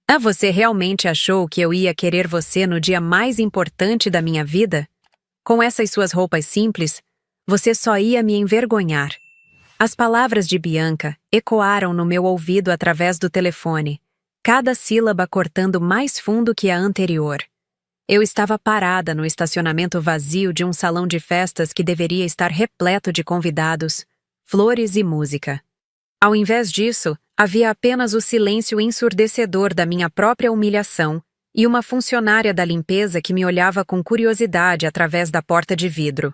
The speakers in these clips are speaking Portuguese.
Ah, você realmente achou que eu ia querer você no dia mais importante da minha vida? Com essas suas roupas simples, você só ia me envergonhar. As palavras de Bianca ecoaram no meu ouvido através do telefone, cada sílaba cortando mais fundo que a anterior. Eu estava parada no estacionamento vazio de um salão de festas que deveria estar repleto de convidados, flores e música. Ao invés disso, havia apenas o silêncio ensurdecedor da minha própria humilhação e uma funcionária da limpeza que me olhava com curiosidade através da porta de vidro.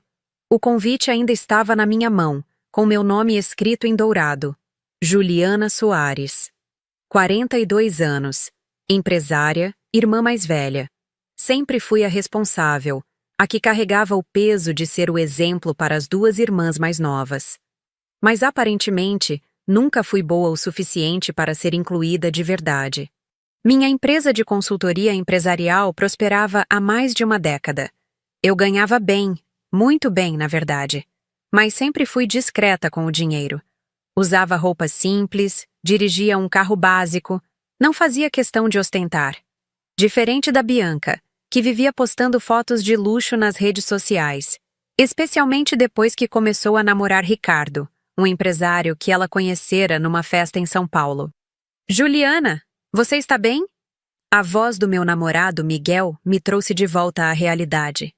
O convite ainda estava na minha mão, com meu nome escrito em dourado. Juliana Soares. 42 anos. Empresária, irmã mais velha. Sempre fui a responsável, a que carregava o peso de ser o exemplo para as duas irmãs mais novas. Mas aparentemente, nunca fui boa o suficiente para ser incluída de verdade. Minha empresa de consultoria empresarial prosperava há mais de uma década. Eu ganhava bem, muito bem, na verdade. Mas sempre fui discreta com o dinheiro. Usava roupas simples, dirigia um carro básico, não fazia questão de ostentar. Diferente da Bianca, que vivia postando fotos de luxo nas redes sociais, especialmente depois que começou a namorar Ricardo, um empresário que ela conhecera numa festa em São Paulo. Juliana, você está bem? A voz do meu namorado, Miguel, me trouxe de volta à realidade.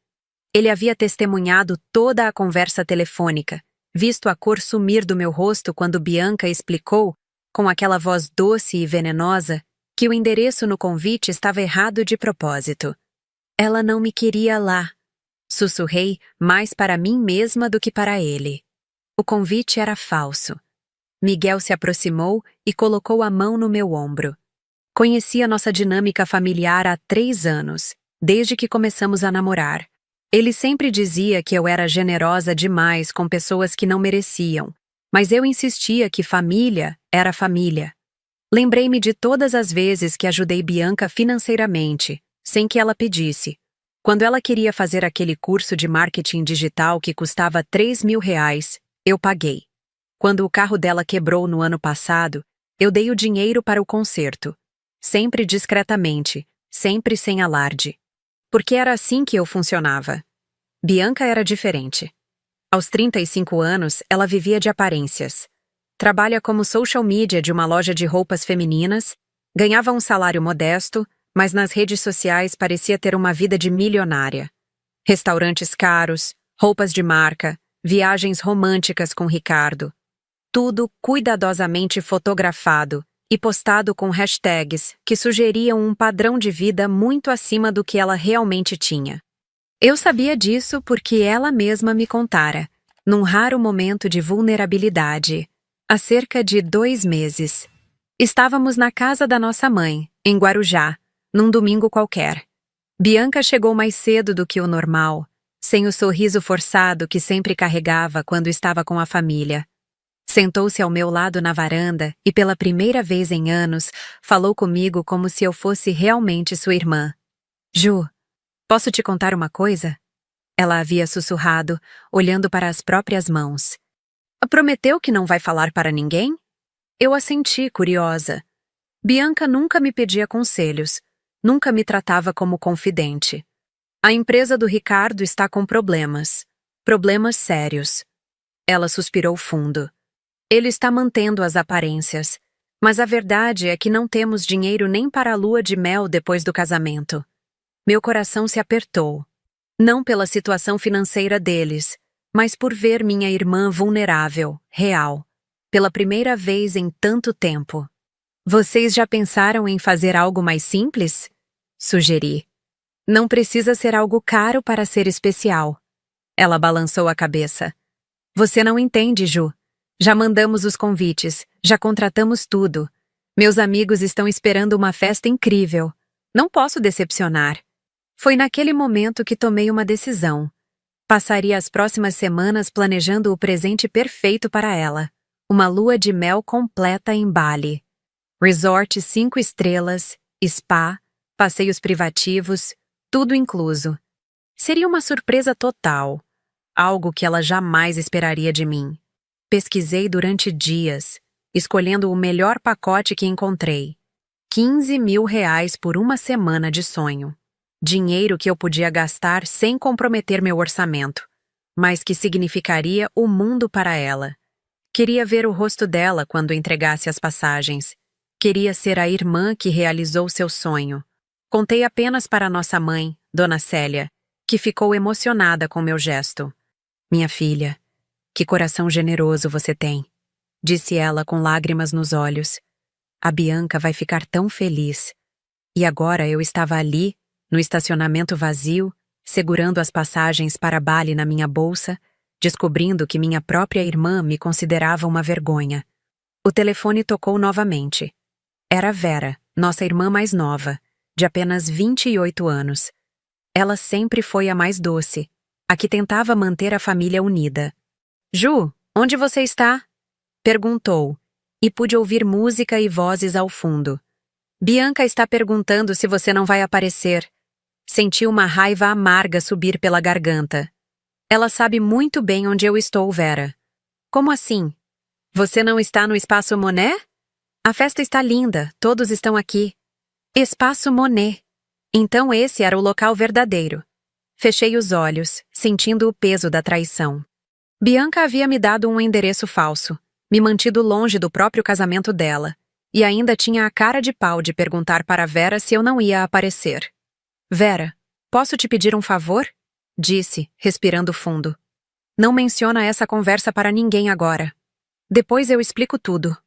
Ele havia testemunhado toda a conversa telefônica, visto a cor sumir do meu rosto quando Bianca explicou, com aquela voz doce e venenosa, que o endereço no convite estava errado de propósito. Ela não me queria lá. Sussurrei mais para mim mesma do que para ele. O convite era falso. Miguel se aproximou e colocou a mão no meu ombro. Conhecia nossa dinâmica familiar há 3 anos, desde que começamos a namorar. Ele sempre dizia que eu era generosa demais com pessoas que não mereciam, mas eu insistia que família era família. Lembrei-me de todas as vezes que ajudei Bianca financeiramente, sem que ela pedisse. Quando ela queria fazer aquele curso de marketing digital que custava R$ 3.000, eu paguei. Quando o carro dela quebrou no ano passado, eu dei o dinheiro para o conserto. Sempre discretamente, sempre sem alarde. Porque era assim que eu funcionava. Bianca era diferente. Aos 35 anos, ela vivia de aparências. Trabalha como social media de uma loja de roupas femininas, ganhava um salário modesto, mas nas redes sociais parecia ter uma vida de milionária. Restaurantes caros, roupas de marca, viagens românticas com Ricardo. Tudo cuidadosamente fotografado e postado com hashtags que sugeriam um padrão de vida muito acima do que ela realmente tinha. Eu sabia disso porque ela mesma me contara, num raro momento de vulnerabilidade, há cerca de 2 meses. Estávamos na casa da nossa mãe, em Guarujá, num domingo qualquer. Bianca chegou mais cedo do que o normal, sem o sorriso forçado que sempre carregava quando estava com a família. Sentou-se ao meu lado na varanda e, pela primeira vez em anos, falou comigo como se eu fosse realmente sua irmã. Ju, posso te contar uma coisa? Ela havia sussurrado, olhando para as próprias mãos. Prometeu que não vai falar para ninguém? Eu assenti, curiosa. Bianca nunca me pedia conselhos, nunca me tratava como confidente. A empresa do Ricardo está com problemas. Problemas sérios. Ela suspirou fundo. Ele está mantendo as aparências, mas a verdade é que não temos dinheiro nem para a lua de mel depois do casamento. Meu coração se apertou. Não pela situação financeira deles, mas por ver minha irmã vulnerável, real, pela primeira vez em tanto tempo. Vocês já pensaram em fazer algo mais simples? Sugeri. Não precisa ser algo caro para ser especial. Ela balançou a cabeça. Você não entende, Ju. Já mandamos os convites, já contratamos tudo. Meus amigos estão esperando uma festa incrível. Não posso decepcionar. Foi naquele momento que tomei uma decisão. Passaria as próximas semanas planejando o presente perfeito para ela. Uma lua de mel completa em Bali. Resort 5 estrelas, spa, passeios privativos, tudo incluso. Seria uma surpresa total. Algo que ela jamais esperaria de mim. Pesquisei durante dias, escolhendo o melhor pacote que encontrei. R$ 15.000 por uma semana de sonho. Dinheiro que eu podia gastar sem comprometer meu orçamento, mas que significaria o mundo para ela. Queria ver o rosto dela quando entregasse as passagens. Queria ser a irmã que realizou seu sonho. Contei apenas para nossa mãe, Dona Célia, que ficou emocionada com meu gesto. Minha filha, que coração generoso você tem, disse ela com lágrimas nos olhos. A Bianca vai ficar tão feliz. E agora eu estava ali, no estacionamento vazio, segurando as passagens para Bali na minha bolsa, descobrindo que minha própria irmã me considerava uma vergonha. O telefone tocou novamente. Era Vera, nossa irmã mais nova, de apenas 28 anos. Ela sempre foi a mais doce, a que tentava manter a família unida. Ju, onde você está? Perguntou, e pude ouvir música e vozes ao fundo. Bianca está perguntando se você não vai aparecer. Senti uma raiva amarga subir pela garganta. Ela sabe muito bem onde eu estou, Vera. Como assim? Você não está no Espaço Monet? A festa está linda, todos estão aqui. Espaço Monet. Então esse era o local verdadeiro. Fechei os olhos, sentindo o peso da traição. Bianca havia me dado um endereço falso, me mantido longe do próprio casamento dela, e ainda tinha a cara de pau de perguntar para Vera se eu não ia aparecer. Vera, posso te pedir um favor? Disse, respirando fundo. Não menciona essa conversa para ninguém agora. Depois eu explico tudo.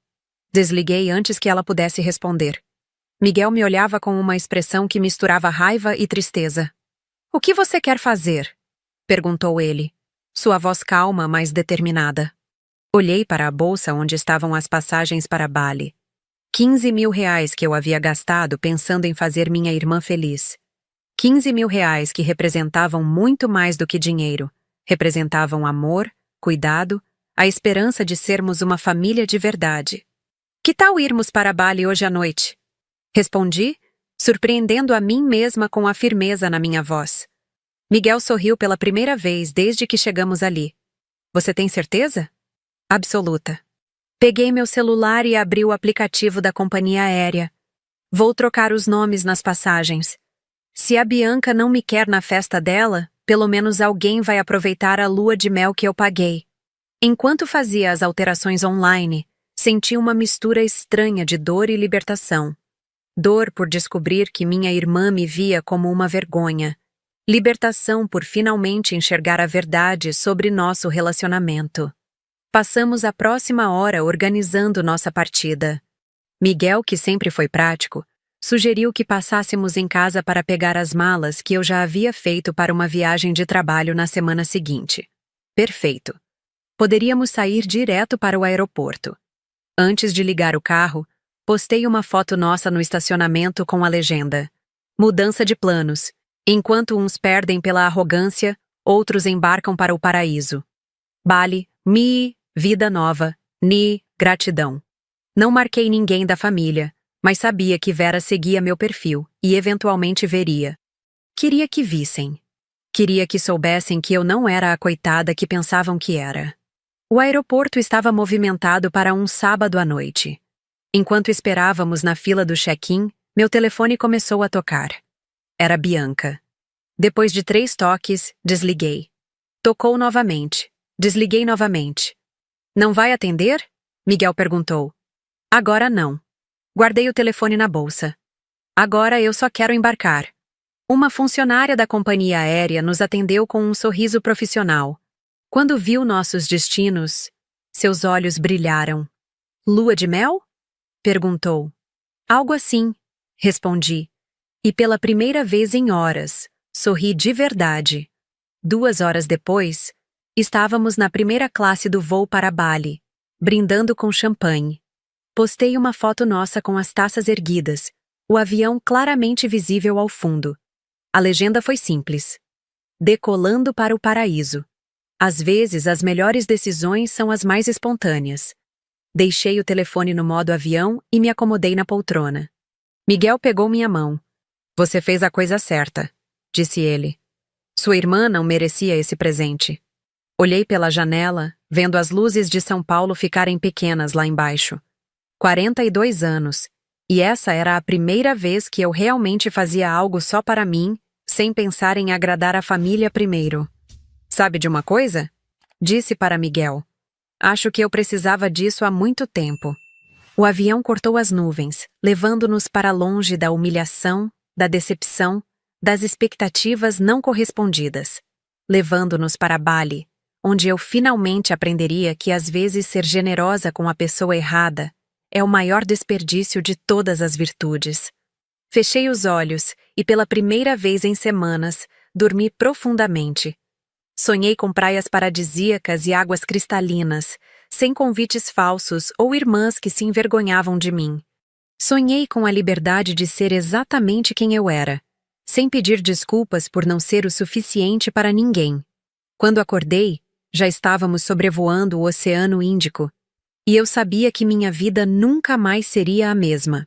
Desliguei antes que ela pudesse responder. Miguel me olhava com uma expressão que misturava raiva e tristeza. O que você quer fazer? Perguntou ele, sua voz calma, mas determinada. Olhei para a bolsa onde estavam as passagens para Bali. R$ 15.000 que eu havia gastado pensando em fazer minha irmã feliz. R$ 15.000 que representavam muito mais do que dinheiro. Representavam amor, cuidado, a esperança de sermos uma família de verdade. Que tal irmos para Bali hoje à noite? Respondi, surpreendendo a mim mesma com a firmeza na minha voz. Miguel sorriu pela primeira vez desde que chegamos ali. Você tem certeza? Absoluta. Peguei meu celular e abri o aplicativo da companhia aérea. Vou trocar os nomes nas passagens. Se a Bianca não me quer na festa dela, pelo menos alguém vai aproveitar a lua de mel que eu paguei. Enquanto fazia as alterações online, senti uma mistura estranha de dor e libertação. Dor por descobrir que minha irmã me via como uma vergonha. Libertação por finalmente enxergar a verdade sobre nosso relacionamento. Passamos a próxima hora organizando nossa partida. Miguel, que sempre foi prático, sugeriu que passássemos em casa para pegar as malas que eu já havia feito para uma viagem de trabalho na semana seguinte. Perfeito. Poderíamos sair direto para o aeroporto. Antes de ligar o carro, postei uma foto nossa no estacionamento com a legenda: Mudança de planos. Enquanto uns perdem pela arrogância, outros embarcam para o paraíso. Bali, vida nova, gratidão. Não marquei ninguém da família, mas sabia que Vera seguia meu perfil e eventualmente veria. Queria que vissem. Queria que soubessem que eu não era a coitada que pensavam que era. O aeroporto estava movimentado para um sábado à noite. Enquanto esperávamos na fila do check-in, meu telefone começou a tocar. Era Bianca. Depois de 3 toques, desliguei. Tocou novamente. Desliguei novamente. Não vai atender? Miguel perguntou. Agora não. Guardei o telefone na bolsa. Agora eu só quero embarcar. Uma funcionária da companhia aérea nos atendeu com um sorriso profissional. Quando viu nossos destinos, seus olhos brilharam. Lua de mel? Perguntou. Algo assim, respondi. E pela primeira vez em horas, sorri de verdade. 2 horas depois, estávamos na primeira classe do voo para Bali, brindando com champanhe. Postei uma foto nossa com as taças erguidas, o avião claramente visível ao fundo. A legenda foi simples. Decolando para o paraíso. Às vezes, as melhores decisões são as mais espontâneas. Deixei o telefone no modo avião e me acomodei na poltrona. Miguel pegou minha mão. Você fez a coisa certa, disse ele. Sua irmã não merecia esse presente. Olhei pela janela, vendo as luzes de São Paulo ficarem pequenas lá embaixo. 42 anos, E essa era a primeira vez que eu realmente fazia algo só para mim, sem pensar em agradar a família primeiro. Sabe de uma coisa? Disse para Miguel. Acho que eu precisava disso há muito tempo. O avião cortou as nuvens, levando-nos para longe da humilhação, da decepção, das expectativas não correspondidas. Levando-nos para Bali, onde eu finalmente aprenderia que às vezes ser generosa com a pessoa errada é o maior desperdício de todas as virtudes. Fechei os olhos e, pela primeira vez em semanas, dormi profundamente. Sonhei com praias paradisíacas e águas cristalinas, sem convites falsos ou irmãs que se envergonhavam de mim. Sonhei com a liberdade de ser exatamente quem eu era, sem pedir desculpas por não ser o suficiente para ninguém. Quando acordei, já estávamos sobrevoando o Oceano Índico, e eu sabia que minha vida nunca mais seria a mesma.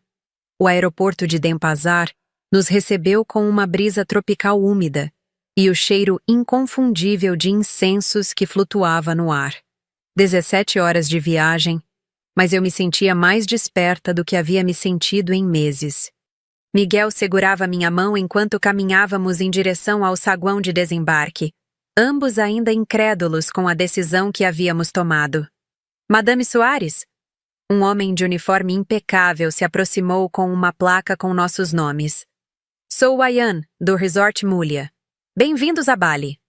O aeroporto de Denpasar nos recebeu com uma brisa tropical úmida e o cheiro inconfundível de incensos que flutuava no ar. 17 horas de viagem, mas eu me sentia mais desperta do que havia me sentido em meses. Miguel segurava minha mão enquanto caminhávamos em direção ao saguão de desembarque, ambos ainda incrédulos com a decisão que havíamos tomado. Madame Soares? Um homem de uniforme impecável se aproximou com uma placa com nossos nomes. Sou Ayan, do Resort Mulia. Bem-vindos a Bali.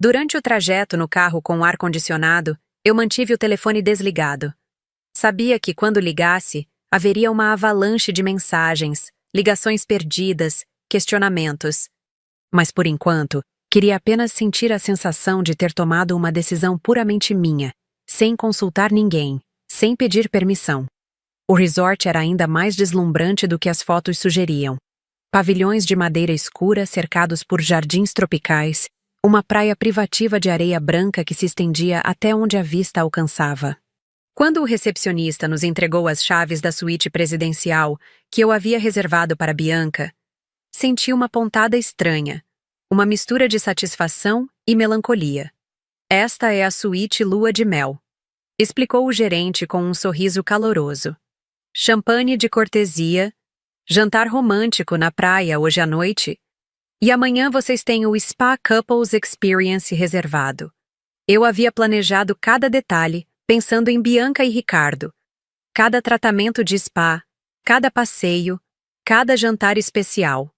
Durante o trajeto no carro com ar-condicionado, eu mantive o telefone desligado. Sabia que quando ligasse, haveria uma avalanche de mensagens, ligações perdidas, questionamentos. Mas por enquanto, queria apenas sentir a sensação de ter tomado uma decisão puramente minha, sem consultar ninguém, sem pedir permissão. O resort era ainda mais deslumbrante do que as fotos sugeriam. Pavilhões de madeira escura cercados por jardins tropicais, uma praia privativa de areia branca que se estendia até onde a vista alcançava. Quando o recepcionista nos entregou as chaves da suíte presidencial que eu havia reservado para Bianca, senti uma pontada estranha, uma mistura de satisfação e melancolia. Esta é a suíte lua de mel, explicou o gerente com um sorriso caloroso. Champanhe de cortesia, jantar romântico na praia hoje à noite, e amanhã vocês têm o Spa Couples Experience reservado. Eu havia planejado cada detalhe, pensando em Bianca e Ricardo. Cada tratamento de spa, cada passeio, cada jantar especial.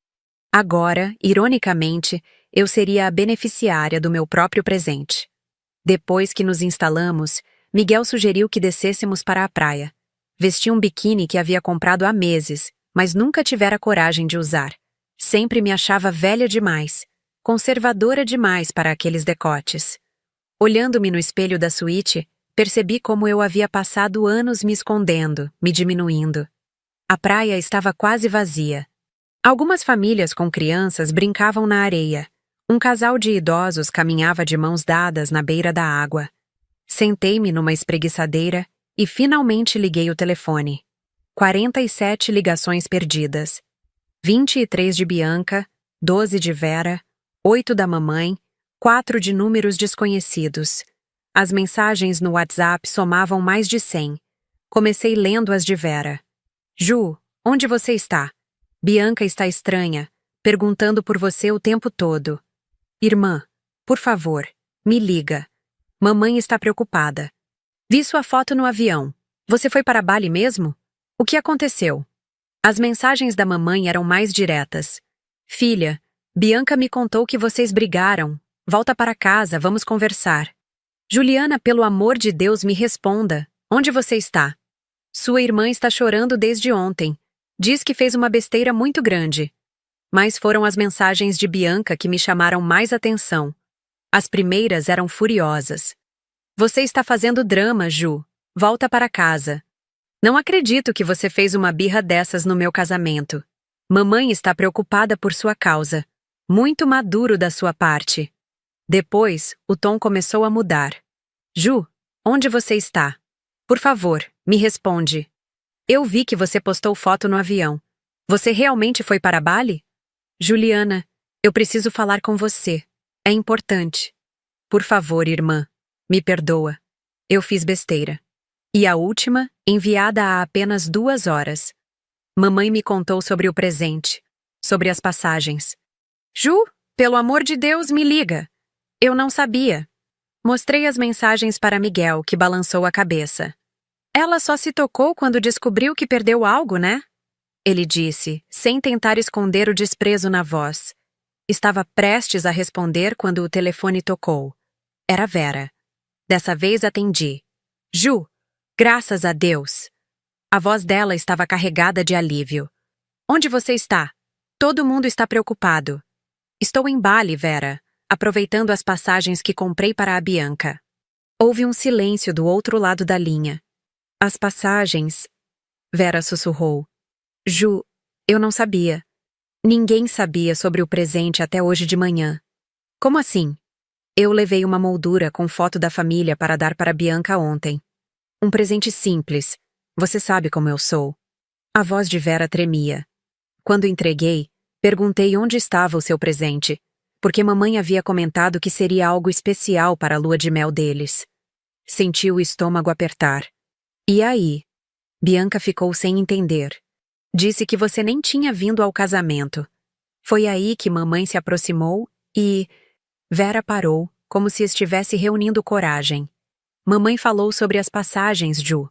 Agora, ironicamente, eu seria a beneficiária do meu próprio presente. Depois que nos instalamos, Miguel sugeriu que descêssemos para a praia. Vesti um biquíni que havia comprado há meses, mas nunca tivera coragem de usar. Sempre me achava velha demais, conservadora demais para aqueles decotes. Olhando-me no espelho da suíte, percebi como eu havia passado anos me escondendo, me diminuindo. A praia estava quase vazia. Algumas famílias com crianças brincavam na areia. Um casal de idosos caminhava de mãos dadas na beira da água. Sentei-me numa espreguiçadeira e finalmente liguei o telefone. 47 ligações perdidas. 23 de Bianca, 12 de Vera, 8 da mamãe, 4 de números desconhecidos. As mensagens no WhatsApp somavam mais de 100. Comecei lendo as de Vera. Ju, onde você está? Bianca está estranha, perguntando por você o tempo todo. Irmã, por favor, me liga. Mamãe está preocupada. Vi sua foto no avião. Você foi para Bali mesmo? O que aconteceu? As mensagens da mamãe eram mais diretas. Filha, Bianca me contou que vocês brigaram. Volta para casa, vamos conversar. Juliana, pelo amor de Deus, me responda. Onde você está? Sua irmã está chorando desde ontem. Diz que fez uma besteira muito grande. Mas foram as mensagens de Bianca que me chamaram mais atenção. As primeiras eram furiosas. Você está fazendo drama, Ju. Volta para casa. Não acredito que você fez uma birra dessas no meu casamento. Mamãe está preocupada por sua causa. Muito maduro da sua parte. Depois, o tom começou a mudar. Ju, onde você está? Por favor, me responde. Eu vi que você postou foto no avião. Você realmente foi para Bali? Juliana, eu preciso falar com você. É importante. Por favor, irmã, me perdoa. Eu fiz besteira. E a última, enviada há apenas 2 horas. Mamãe me contou sobre o presente, sobre as passagens. Ju, pelo amor de Deus, me liga. Eu não sabia. Mostrei as mensagens para Miguel, que balançou a cabeça. Ela só se tocou quando descobriu que perdeu algo, né? Ele disse, sem tentar esconder o desprezo na voz. Estava prestes a responder quando o telefone tocou. Era Vera. Dessa vez atendi. Ju, graças a Deus. A voz dela estava carregada de alívio. Onde você está? Todo mundo está preocupado. Estou em Bali, Vera, aproveitando as passagens que comprei para a Bianca. Houve um silêncio do outro lado da linha. As passagens... Vera sussurrou. Ju, eu não sabia. Ninguém sabia sobre o presente até hoje de manhã. Como assim? Eu levei uma moldura com foto da família para dar para Bianca ontem. Um presente simples. Você sabe como eu sou. A voz de Vera tremia. Quando entreguei, perguntei onde estava o seu presente, porque mamãe havia comentado que seria algo especial para a lua de mel deles. Senti o estômago apertar. E aí? Bianca ficou sem entender. Disse que você nem tinha vindo ao casamento. Foi aí que mamãe se aproximou e... Vera parou, como se estivesse reunindo coragem. Mamãe falou sobre as passagens, Ju.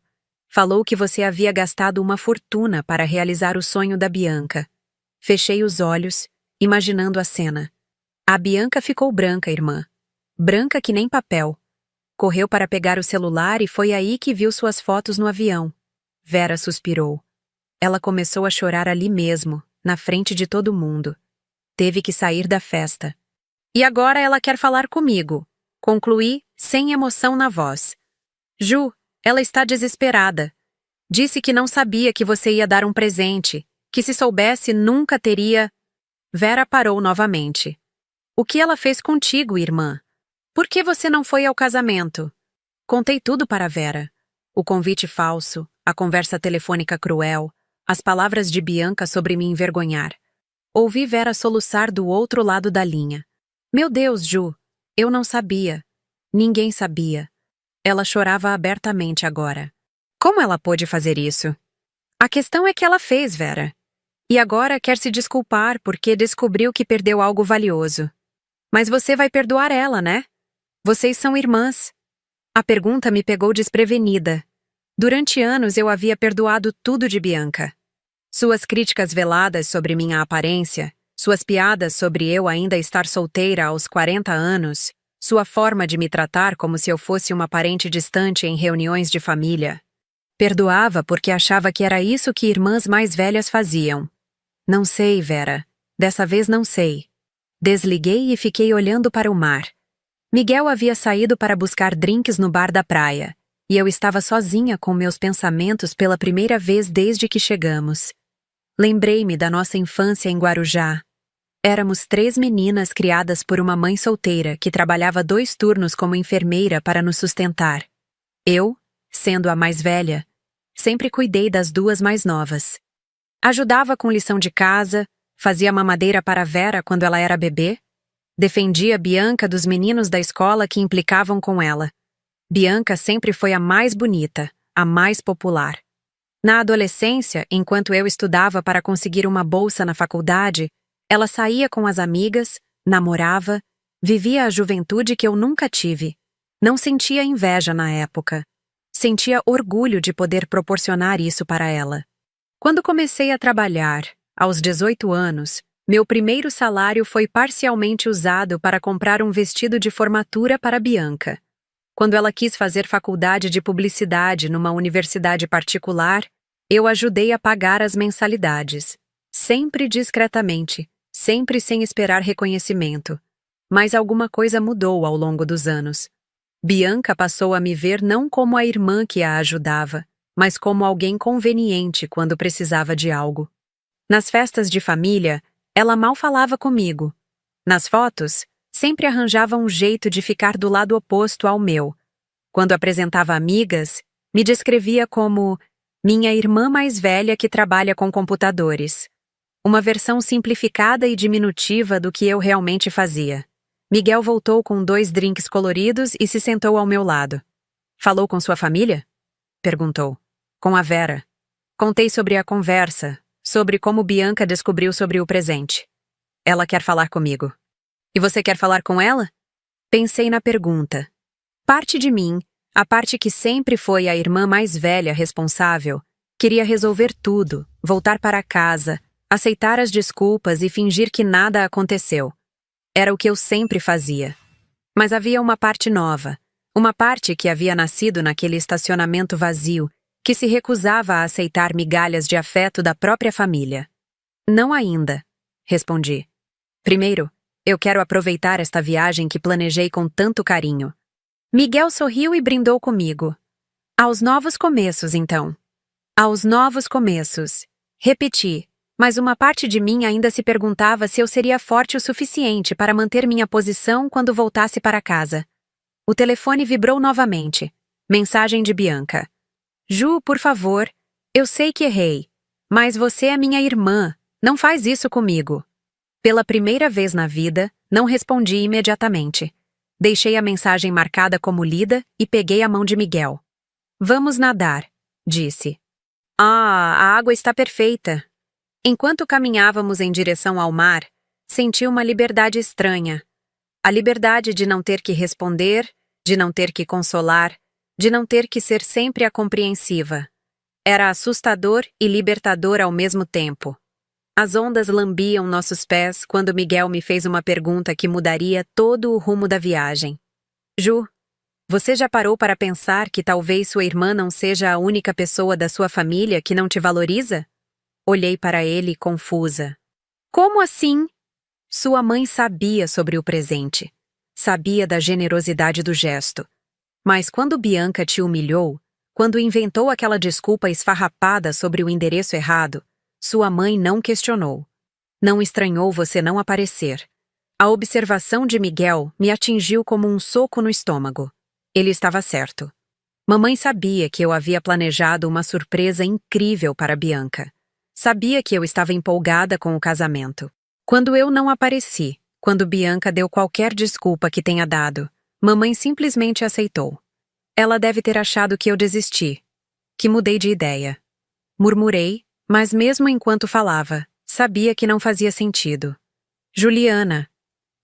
Falou que você havia gastado uma fortuna para realizar o sonho da Bianca. Fechei os olhos, imaginando a cena. A Bianca ficou branca, irmã. Branca que nem papel. Correu para pegar o celular e foi aí que viu suas fotos no avião. Vera suspirou. Ela começou a chorar ali mesmo, na frente de todo mundo. Teve que sair da festa. E agora ela quer falar comigo. Concluí, sem emoção na voz. Ju, ela está desesperada. Disse que não sabia que você ia dar um presente, que se soubesse nunca teria... Vera parou novamente. O que ela fez contigo, irmã? Por que você não foi ao casamento? Contei tudo para Vera. O convite falso, a conversa telefônica cruel, as palavras de Bianca sobre me envergonhar. Ouvi Vera soluçar do outro lado da linha. Meu Deus, Ju, eu não sabia. Ninguém sabia. Ela chorava abertamente agora. Como ela pôde fazer isso? A questão é que ela fez, Vera. E agora quer se desculpar porque descobriu que perdeu algo valioso. Mas você vai perdoar ela, né? Vocês são irmãs. A pergunta me pegou desprevenida. Durante anos eu havia perdoado tudo de Bianca. Suas críticas veladas sobre minha aparência, suas piadas sobre eu ainda estar solteira aos 40 anos, sua forma de me tratar como se eu fosse uma parente distante em reuniões de família. Perdoava porque achava que era isso que irmãs mais velhas faziam. Não sei, Vera. Dessa vez não sei. Desliguei e fiquei olhando para o mar. Miguel havia saído para buscar drinks no bar da praia, e eu estava sozinha com meus pensamentos pela primeira vez desde que chegamos. Lembrei-me da nossa infância em Guarujá. Éramos 3 meninas criadas por uma mãe solteira que trabalhava 2 turnos como enfermeira para nos sustentar. Eu, sendo a mais velha, sempre cuidei das 2 mais novas. Ajudava com lição de casa, fazia mamadeira para Vera quando ela era bebê, defendia Bianca dos meninos da escola que implicavam com ela. Bianca sempre foi a mais bonita, a mais popular. Na adolescência, enquanto eu estudava para conseguir uma bolsa na faculdade, ela saía com as amigas, namorava, vivia a juventude que eu nunca tive. Não sentia inveja na época. Sentia orgulho de poder proporcionar isso para ela. Quando comecei a trabalhar, aos 18 anos, meu primeiro salário foi parcialmente usado para comprar um vestido de formatura para Bianca. Quando ela quis fazer faculdade de publicidade numa universidade particular, eu ajudei a pagar as mensalidades. Sempre discretamente, sempre sem esperar reconhecimento. Mas alguma coisa mudou ao longo dos anos. Bianca passou a me ver não como a irmã que a ajudava, mas como alguém conveniente quando precisava de algo. Nas festas de família, ela mal falava comigo. Nas fotos, sempre arranjava um jeito de ficar do lado oposto ao meu. Quando apresentava amigas, me descrevia como minha irmã mais velha que trabalha com computadores. Uma versão simplificada e diminutiva do que eu realmente fazia. Miguel voltou com 2 drinks coloridos e se sentou ao meu lado. Falou com sua família? Perguntou. Com a Vera. Contei sobre a conversa. Sobre como Bianca descobriu sobre o presente. Ela quer falar comigo. E você quer falar com ela? Pensei na pergunta. Parte de mim, a parte que sempre foi a irmã mais velha responsável, queria resolver tudo, voltar para casa, aceitar as desculpas e fingir que nada aconteceu. Era o que eu sempre fazia. Mas havia uma parte nova, uma parte que havia nascido naquele estacionamento vazio, que se recusava a aceitar migalhas de afeto da própria família. Não ainda, respondi. Primeiro, eu quero aproveitar esta viagem que planejei com tanto carinho. Miguel sorriu e brindou comigo. Aos novos começos, então. Aos novos começos. Repeti, mas uma parte de mim ainda se perguntava se eu seria forte o suficiente para manter minha posição quando voltasse para casa. O telefone vibrou novamente. Mensagem de Bianca. Ju, por favor, eu sei que errei, mas você é minha irmã, não faz isso comigo. Pela primeira vez na vida, não respondi imediatamente. Deixei a mensagem marcada como lida e peguei a mão de Miguel. Vamos nadar, disse. A água está perfeita. Enquanto caminhávamos em direção ao mar, senti uma liberdade estranha. A liberdade de não ter que responder, de não ter que consolar, de não ter que ser sempre a compreensiva. Era assustador e libertador ao mesmo tempo. As ondas lambiam nossos pés quando Miguel me fez uma pergunta que mudaria todo o rumo da viagem. Ju, você já parou para pensar que talvez sua irmã não seja a única pessoa da sua família que não te valoriza? Olhei para ele confusa. Como assim? Sua mãe sabia sobre o presente. Sabia da generosidade do gesto. Mas quando Bianca te humilhou, quando inventou aquela desculpa esfarrapada sobre o endereço errado, sua mãe não questionou. Não estranhou você não aparecer. A observação de Miguel me atingiu como um soco no estômago. Ele estava certo. Mamãe sabia que eu havia planejado uma surpresa incrível para Bianca. Sabia que eu estava empolgada com o casamento. Quando eu não apareci, quando Bianca deu qualquer desculpa que tenha dado, mamãe simplesmente aceitou. Ela deve ter achado que eu desisti, que mudei de ideia. Murmurei, mas mesmo enquanto falava, sabia que não fazia sentido. Juliana.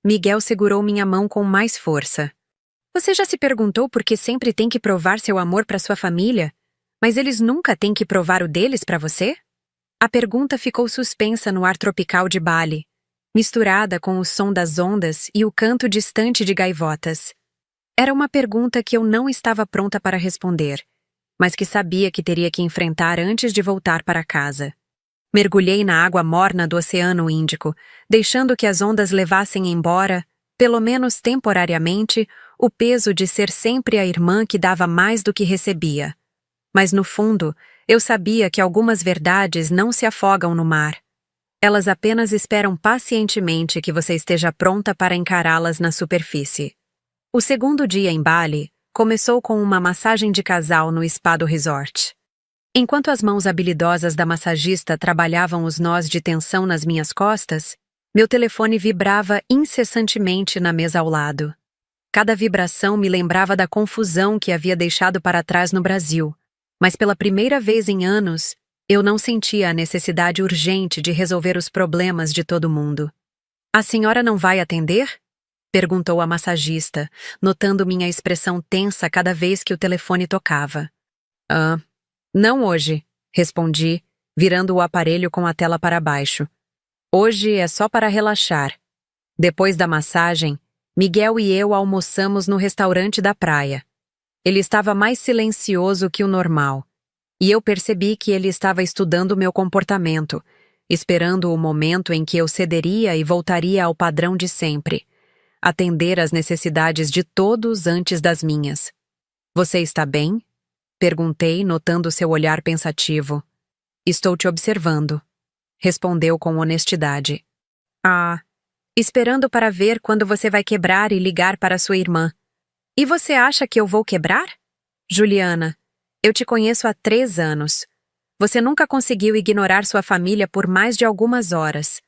Miguel segurou minha mão com mais força. Você já se perguntou por que sempre tem que provar seu amor para sua família, mas eles nunca têm que provar o deles para você? A pergunta ficou suspensa no ar tropical de Bali, misturada com o som das ondas e o canto distante de gaivotas. Era uma pergunta que eu não estava pronta para responder, mas que sabia que teria que enfrentar antes de voltar para casa. Mergulhei na água morna do Oceano Índico, deixando que as ondas levassem embora, pelo menos temporariamente, o peso de ser sempre a irmã que dava mais do que recebia. Mas no fundo, eu sabia que algumas verdades não se afogam no mar. Elas apenas esperam pacientemente que você esteja pronta para encará-las na superfície. O segundo dia em Bali começou com uma massagem de casal no spa do resort. Enquanto as mãos habilidosas da massagista trabalhavam os nós de tensão nas minhas costas, meu telefone vibrava incessantemente na mesa ao lado. Cada vibração me lembrava da confusão que havia deixado para trás no Brasil, mas pela primeira vez em anos, eu não sentia a necessidade urgente de resolver os problemas de todo mundo. A senhora não vai atender? Perguntou a massagista, notando minha expressão tensa cada vez que o telefone tocava. Não hoje, respondi, virando o aparelho com a tela para baixo. Hoje é só para relaxar. Depois da massagem, Miguel e eu almoçamos no restaurante da praia. Ele estava mais silencioso que o normal, e eu percebi que ele estava estudando meu comportamento, esperando o momento em que eu cederia e voltaria ao padrão de sempre. Atender às necessidades de todos antes das minhas. Você está bem? Perguntei, notando seu olhar pensativo. Estou te observando. Respondeu com honestidade. Esperando para ver quando você vai quebrar e ligar para sua irmã. E você acha que eu vou quebrar? Juliana, eu te conheço há 3 anos. Você nunca conseguiu ignorar sua família por mais de algumas horas.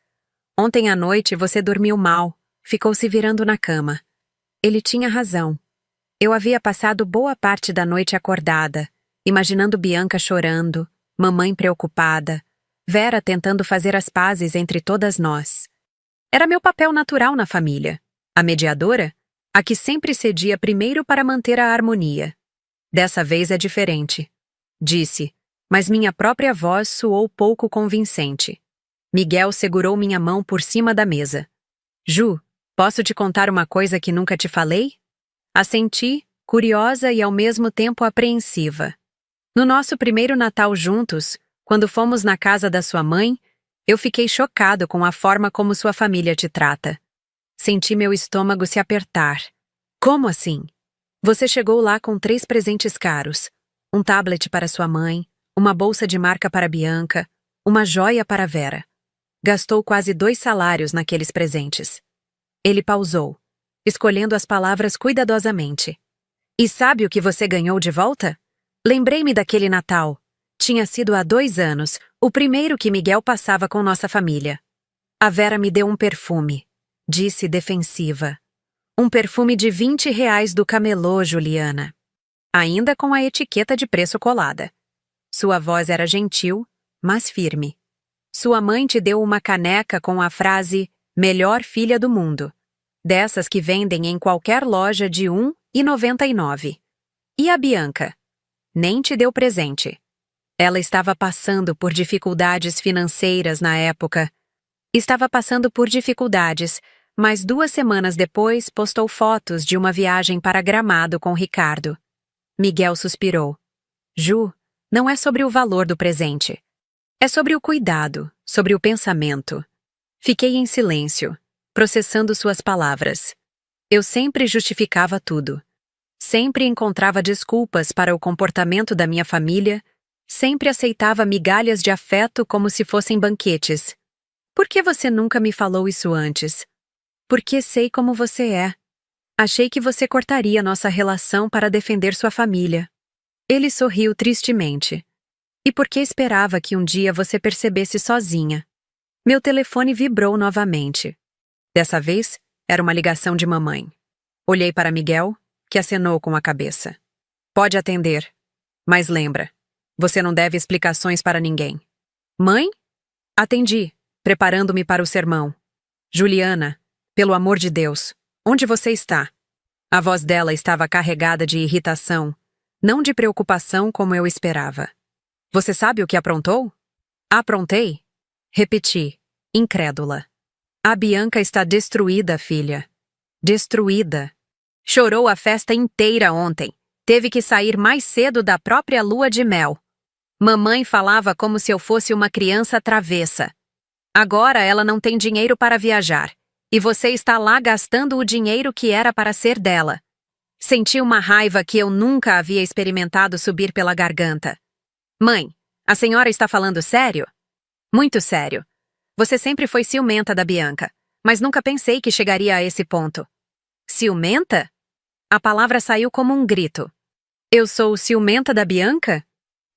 Ontem à noite você dormiu mal. Ficou se virando na cama. Ele tinha razão. Eu havia passado boa parte da noite acordada, imaginando Bianca chorando, mamãe preocupada, Vera tentando fazer as pazes entre todas nós. Era meu papel natural na família. A mediadora, a que sempre cedia primeiro para manter a harmonia. Dessa vez é diferente. Disse, mas minha própria voz soou pouco convincente. Miguel segurou minha mão por cima da mesa. Ju, posso te contar uma coisa que nunca te falei? Assenti, curiosa e ao mesmo tempo apreensiva. No nosso primeiro Natal juntos, quando fomos na casa da sua mãe, eu fiquei chocado com a forma como sua família te trata. Senti meu estômago se apertar. Como assim? Você chegou lá com 3 presentes caros. Um tablet para sua mãe, uma bolsa de marca para Bianca, uma joia para Vera. Gastou quase 2 salários naqueles presentes. Ele pausou, escolhendo as palavras cuidadosamente. E sabe o que você ganhou de volta? Lembrei-me daquele Natal. Tinha sido há 2 anos, o primeiro que Miguel passava com nossa família. A Vera me deu um perfume, disse defensiva. Um perfume de R$ 20 do camelô, Juliana. Ainda com a etiqueta de preço colada. Sua voz era gentil, mas firme. Sua mãe te deu uma caneca com a frase melhor filha do mundo. Dessas que vendem em qualquer loja de R$ 1,99. E a Bianca? Nem te deu presente. Ela estava passando por dificuldades financeiras na época. Estava passando por dificuldades, mas 2 semanas depois postou fotos de uma viagem para Gramado com Ricardo. Miguel suspirou. Ju, não é sobre o valor do presente. É sobre o cuidado, sobre o pensamento. Fiquei em silêncio, processando suas palavras. Eu sempre justificava tudo. Sempre encontrava desculpas para o comportamento da minha família, sempre aceitava migalhas de afeto como se fossem banquetes. Por que você nunca me falou isso antes? Porque sei como você é. Achei que você cortaria nossa relação para defender sua família. Ele sorriu tristemente. E porque esperava que um dia você percebesse sozinha. Meu telefone vibrou novamente. Dessa vez, era uma ligação de mamãe. Olhei para Miguel, que acenou com a cabeça. Pode atender. Mas lembra, você não deve explicações para ninguém. Mãe? Atendi, preparando-me para o sermão. Juliana, pelo amor de Deus, onde você está? A voz dela estava carregada de irritação, não de preocupação como eu esperava. Você sabe o que aprontou? Aprontei? Repeti, incrédula. A Bianca está destruída, filha. Destruída. Chorou a festa inteira ontem. Teve que sair mais cedo da própria lua de mel. Mamãe falava como se eu fosse uma criança travessa. Agora ela não tem dinheiro para viajar. E você está lá gastando o dinheiro que era para ser dela. Senti uma raiva que eu nunca havia experimentado subir pela garganta. Mãe, a senhora está falando sério? Muito sério. Você sempre foi ciumenta da Bianca, mas nunca pensei que chegaria a esse ponto. Ciumenta? A palavra saiu como um grito. Eu sou ciumenta da Bianca?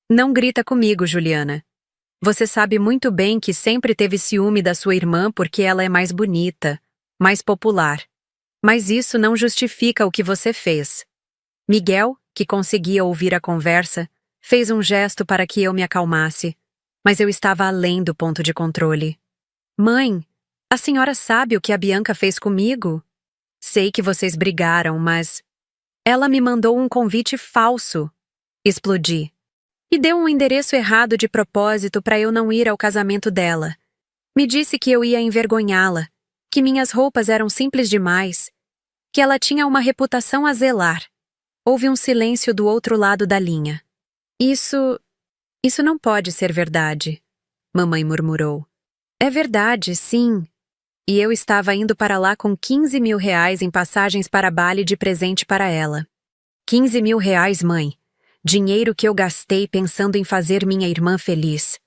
Não grita comigo, Juliana. Você sabe muito bem que sempre teve ciúme da sua irmã porque ela é mais bonita, mais popular. Mas isso não justifica o que você fez. Miguel, que conseguia ouvir a conversa, fez um gesto para que eu me acalmasse, mas eu estava além do ponto de controle. Mãe, a senhora sabe o que a Bianca fez comigo? Sei que vocês brigaram, mas... Ela me mandou um convite falso. Explodi. E deu um endereço errado de propósito para eu não ir ao casamento dela. Me disse que eu ia envergonhá-la, que minhas roupas eram simples demais, que ela tinha uma reputação a zelar. Houve um silêncio do outro lado da linha. Isso não pode ser verdade, mamãe murmurou. É verdade, sim. E eu estava indo para lá com R$ 15.000 em passagens para Bali de presente para ela. R$ 15.000, mãe. Dinheiro que eu gastei pensando em fazer minha irmã feliz.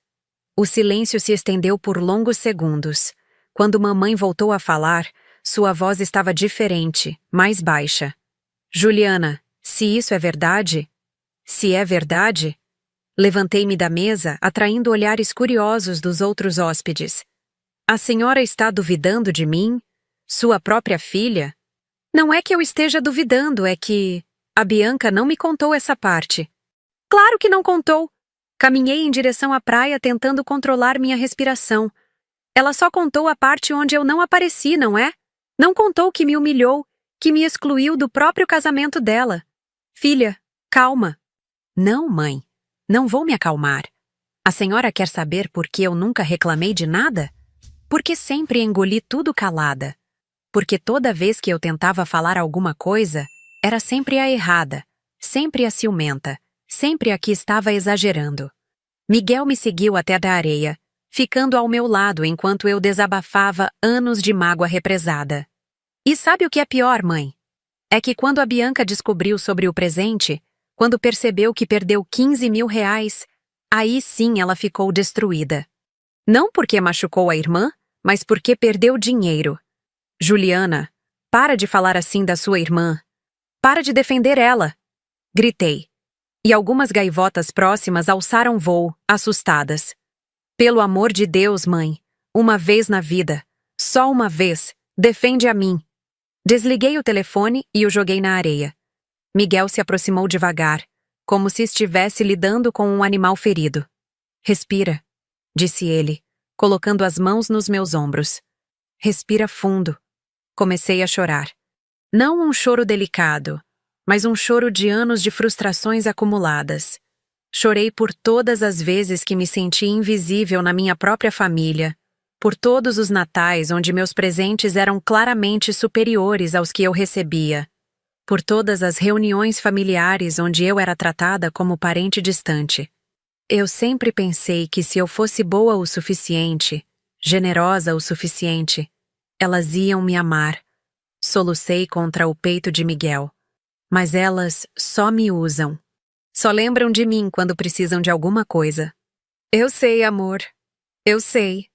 O silêncio se estendeu por longos segundos. Quando mamãe voltou a falar, sua voz estava diferente, mais baixa. Juliana, se isso é verdade? Se é verdade? Levantei-me da mesa, atraindo olhares curiosos dos outros hóspedes. A senhora está duvidando de mim? Sua própria filha? Não é que eu esteja duvidando, é que... A Bianca não me contou essa parte. Claro que não contou! Caminhei em direção à praia tentando controlar minha respiração. Ela só contou a parte onde eu não apareci, não é? Não contou que me humilhou, que me excluiu do próprio casamento dela. Filha, calma. Não, mãe. Não vou me acalmar. A senhora quer saber por que eu nunca reclamei de nada? Porque sempre engoli tudo calada. Porque toda vez que eu tentava falar alguma coisa, era sempre a errada, sempre a ciumenta, sempre a que estava exagerando. Miguel me seguiu até da areia, ficando ao meu lado enquanto eu desabafava anos de mágoa represada. E sabe o que é pior, mãe? É que quando a Bianca descobriu sobre o presente, quando percebeu que perdeu 15 mil reais, aí sim ela ficou destruída. Não porque machucou a irmã, mas porque perdeu dinheiro. Juliana, para de falar assim da sua irmã. Para de defender ela. Gritei. E algumas gaivotas próximas alçaram voo, assustadas. Pelo amor de Deus, mãe, uma vez na vida, só uma vez, defende a mim. Desliguei o telefone e o joguei na areia. Miguel se aproximou devagar, como se estivesse lidando com um animal ferido. Respira, disse ele, colocando as mãos nos meus ombros. Respira fundo. Comecei a chorar. Não um choro delicado, mas um choro de anos de frustrações acumuladas. Chorei por todas as vezes que me senti invisível na minha própria família, por todos os natais onde meus presentes eram claramente superiores aos que eu recebia, por todas as reuniões familiares onde eu era tratada como parente distante. Eu sempre pensei que se eu fosse boa o suficiente, generosa o suficiente, elas iam me amar. Solucei contra o peito de Miguel. Mas elas só me usam. Só lembram de mim quando precisam de alguma coisa. Eu sei, amor. Eu sei.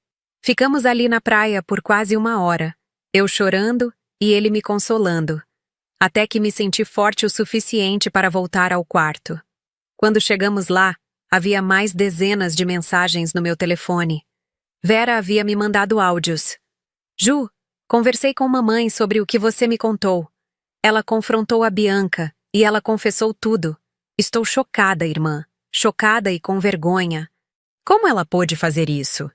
Ficamos ali na praia por quase 1 hora, eu chorando e ele me consolando, até que me senti forte o suficiente para voltar ao quarto. Quando chegamos lá, havia mais dezenas de mensagens no meu telefone. Vera havia me mandado áudios. Ju, conversei com mamãe sobre o que você me contou. Ela confrontou a Bianca e ela confessou tudo. Estou chocada, irmã. Chocada e com vergonha. Como ela pôde fazer isso?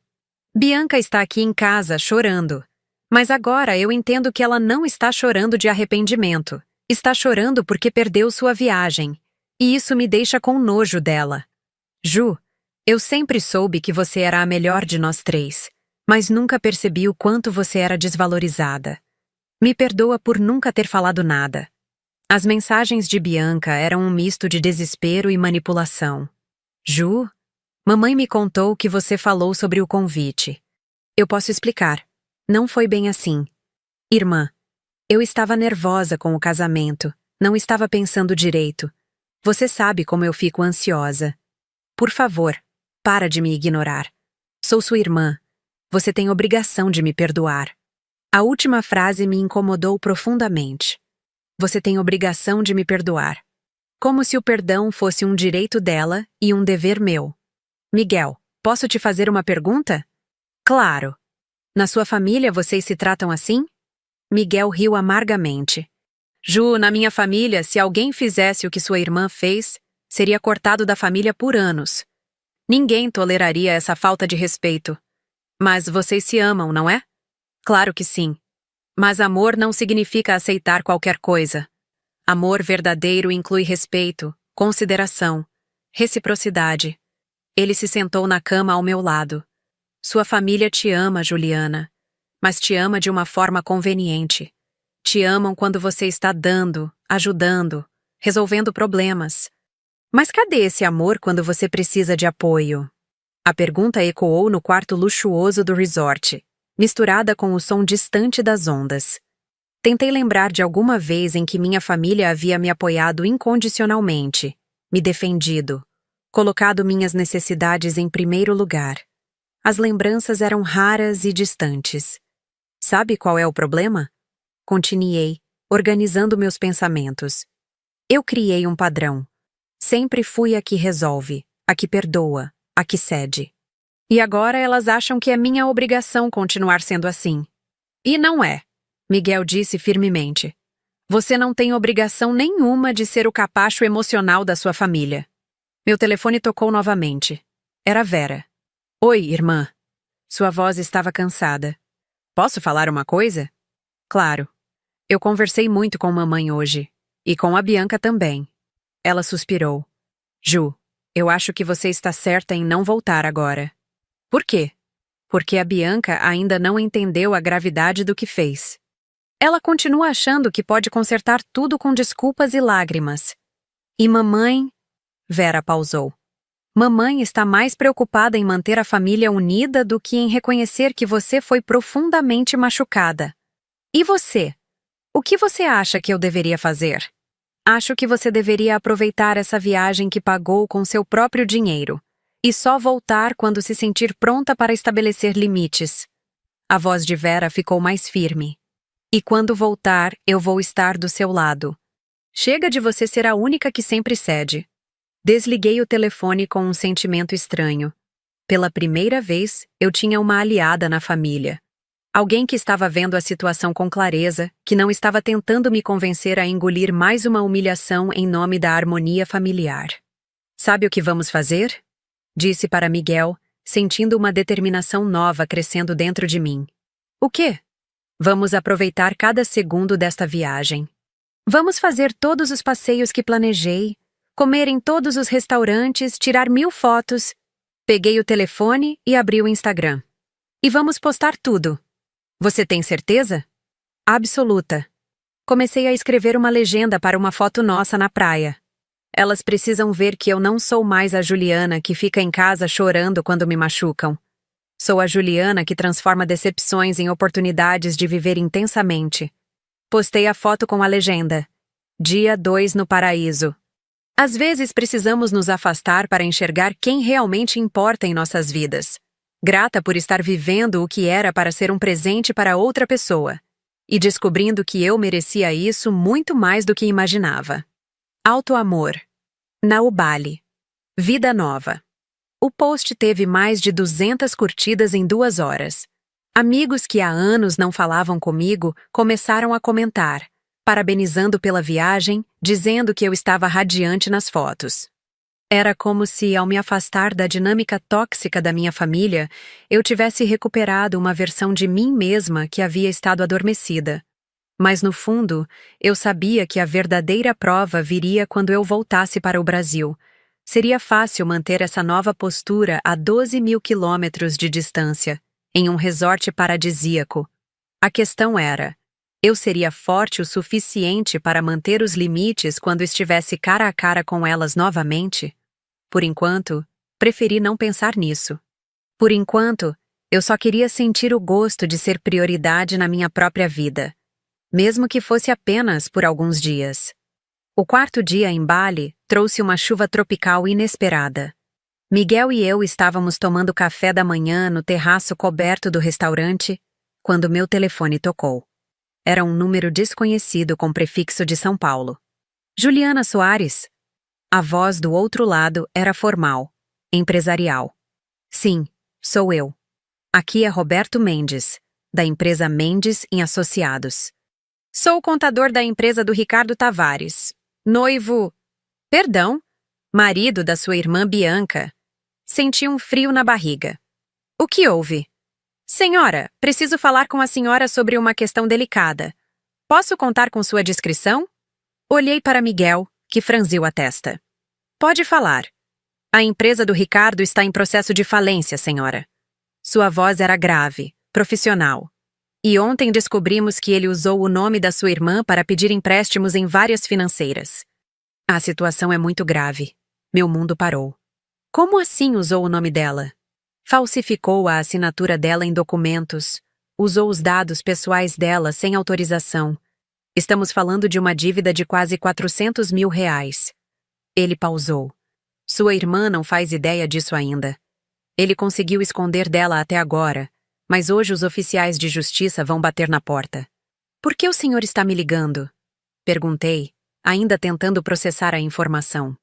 Bianca está aqui em casa chorando. Mas agora eu entendo que ela não está chorando de arrependimento. Está chorando porque perdeu sua viagem. E isso me deixa com nojo dela. Ju, eu sempre soube que você era a melhor de nós três, mas nunca percebi o quanto você era desvalorizada. Me perdoa por nunca ter falado nada. As mensagens de Bianca eram um misto de desespero e manipulação. Ju, mamãe me contou que você falou sobre o convite. Eu posso explicar. Não foi bem assim. Irmã, eu estava nervosa com o casamento, não estava pensando direito. Você sabe como eu fico ansiosa. Por favor, para de me ignorar. Sou sua irmã. Você tem obrigação de me perdoar. A última frase me incomodou profundamente. Você tem obrigação de me perdoar. Como se o perdão fosse um direito dela e um dever meu. Miguel, posso te fazer uma pergunta? Claro. Na sua família vocês se tratam assim? Miguel riu amargamente. Ju, na minha família, se alguém fizesse o que sua irmã fez, seria cortado da família por anos. Ninguém toleraria essa falta de respeito. Mas vocês se amam, não é? Claro que sim. Mas amor não significa aceitar qualquer coisa. Amor verdadeiro inclui respeito, consideração, reciprocidade. Ele se sentou na cama ao meu lado. Sua família te ama, Juliana, mas te ama de uma forma conveniente. Te amam quando você está dando, ajudando, resolvendo problemas. Mas cadê esse amor quando você precisa de apoio? A pergunta ecoou no quarto luxuoso do resort, misturada com o som distante das ondas. Tentei lembrar de alguma vez em que minha família havia me apoiado incondicionalmente, me defendido, colocado minhas necessidades em primeiro lugar. As lembranças eram raras e distantes. Sabe qual é o problema? Continuei, organizando meus pensamentos. Eu criei um padrão. Sempre fui a que resolve, a que perdoa, a que cede. E agora elas acham que é minha obrigação continuar sendo assim. E não é, Miguel disse firmemente. Você não tem obrigação nenhuma de ser o capacho emocional da sua família. Meu telefone tocou novamente. Era Vera. Oi, irmã. Sua voz estava cansada. Posso falar uma coisa? Claro. Eu conversei muito com mamãe hoje. E com a Bianca também. Ela suspirou. Ju, eu acho que você está certa em não voltar agora. Por quê? Porque a Bianca ainda não entendeu a gravidade do que fez. Ela continua achando que pode consertar tudo com desculpas e lágrimas. E mamãe... Vera pausou. Mamãe está mais preocupada em manter a família unida do que em reconhecer que você foi profundamente machucada. E você? O que você acha que eu deveria fazer? Acho que você deveria aproveitar essa viagem que pagou com seu próprio dinheiro e só voltar quando se sentir pronta para estabelecer limites. A voz de Vera ficou mais firme. E quando voltar, eu vou estar do seu lado. Chega de você ser a única que sempre cede. Desliguei o telefone com um sentimento estranho. Pela primeira vez, eu tinha uma aliada na família. Alguém que estava vendo a situação com clareza, que não estava tentando me convencer a engolir mais uma humilhação em nome da harmonia familiar. Sabe o que vamos fazer? Disse para Miguel, sentindo uma determinação nova crescendo dentro de mim. O quê? Vamos aproveitar cada segundo desta viagem. Vamos fazer todos os passeios que planejei, comer em todos os restaurantes, tirar 1000 fotos. Peguei o telefone e abri o Instagram. E vamos postar tudo. Você tem certeza? Absoluta. Comecei a escrever uma legenda para uma foto nossa na praia. Elas precisam ver que eu não sou mais a Juliana que fica em casa chorando quando me machucam. Sou a Juliana que transforma decepções em oportunidades de viver intensamente. Postei a foto com a legenda. Dia 2 no paraíso. Às vezes precisamos nos afastar para enxergar quem realmente importa em nossas vidas. Grata por estar vivendo o que era para ser um presente para outra pessoa. E descobrindo que eu merecia isso muito mais do que imaginava. Auto-amor. Na Ubali. Vida nova. O post teve mais de 200 curtidas em 2 horas. Amigos que há anos não falavam comigo começaram a comentar, parabenizando pela viagem, dizendo que eu estava radiante nas fotos. Era como se, ao me afastar da dinâmica tóxica da minha família, eu tivesse recuperado uma versão de mim mesma que havia estado adormecida. Mas, no fundo, eu sabia que a verdadeira prova viria quando eu voltasse para o Brasil. Seria fácil manter essa nova postura a 12.000 quilômetros de distância, em um resort paradisíaco. A questão era, eu seria forte o suficiente para manter os limites quando estivesse cara a cara com elas novamente? Por enquanto, preferi não pensar nisso. Por enquanto, eu só queria sentir o gosto de ser prioridade na minha própria vida. Mesmo que fosse apenas por alguns dias. O 4º dia em Bali trouxe uma chuva tropical inesperada. Miguel e eu estávamos tomando café da manhã no terraço coberto do restaurante, quando meu telefone tocou. Era um número desconhecido com prefixo de São Paulo. Juliana Soares. A voz do outro lado era formal, empresarial. Sim, sou eu. Aqui é Roberto Mendes, da empresa Mendes em Associados. Sou o contador da empresa do Ricardo Tavares. Noivo... Perdão, marido da sua irmã Bianca. Senti um frio na barriga. O que houve? Senhora, preciso falar com a senhora sobre uma questão delicada. Posso contar com sua discrição? Olhei para Miguel, que franziu a testa. Pode falar. A empresa do Ricardo está em processo de falência, senhora. Sua voz era grave, profissional. E ontem descobrimos que ele usou o nome da sua irmã para pedir empréstimos em várias financeiras. A situação é muito grave. Meu mundo parou. Como assim usou o nome dela? Falsificou a assinatura dela em documentos. Usou os dados pessoais dela sem autorização. Estamos falando de uma dívida de quase 400 mil reais. Ele pausou. Sua irmã não faz ideia disso ainda. Ele conseguiu esconder dela até agora. Mas hoje os oficiais de justiça vão bater na porta. Por que o senhor está me ligando? Perguntei, ainda tentando processar a informação.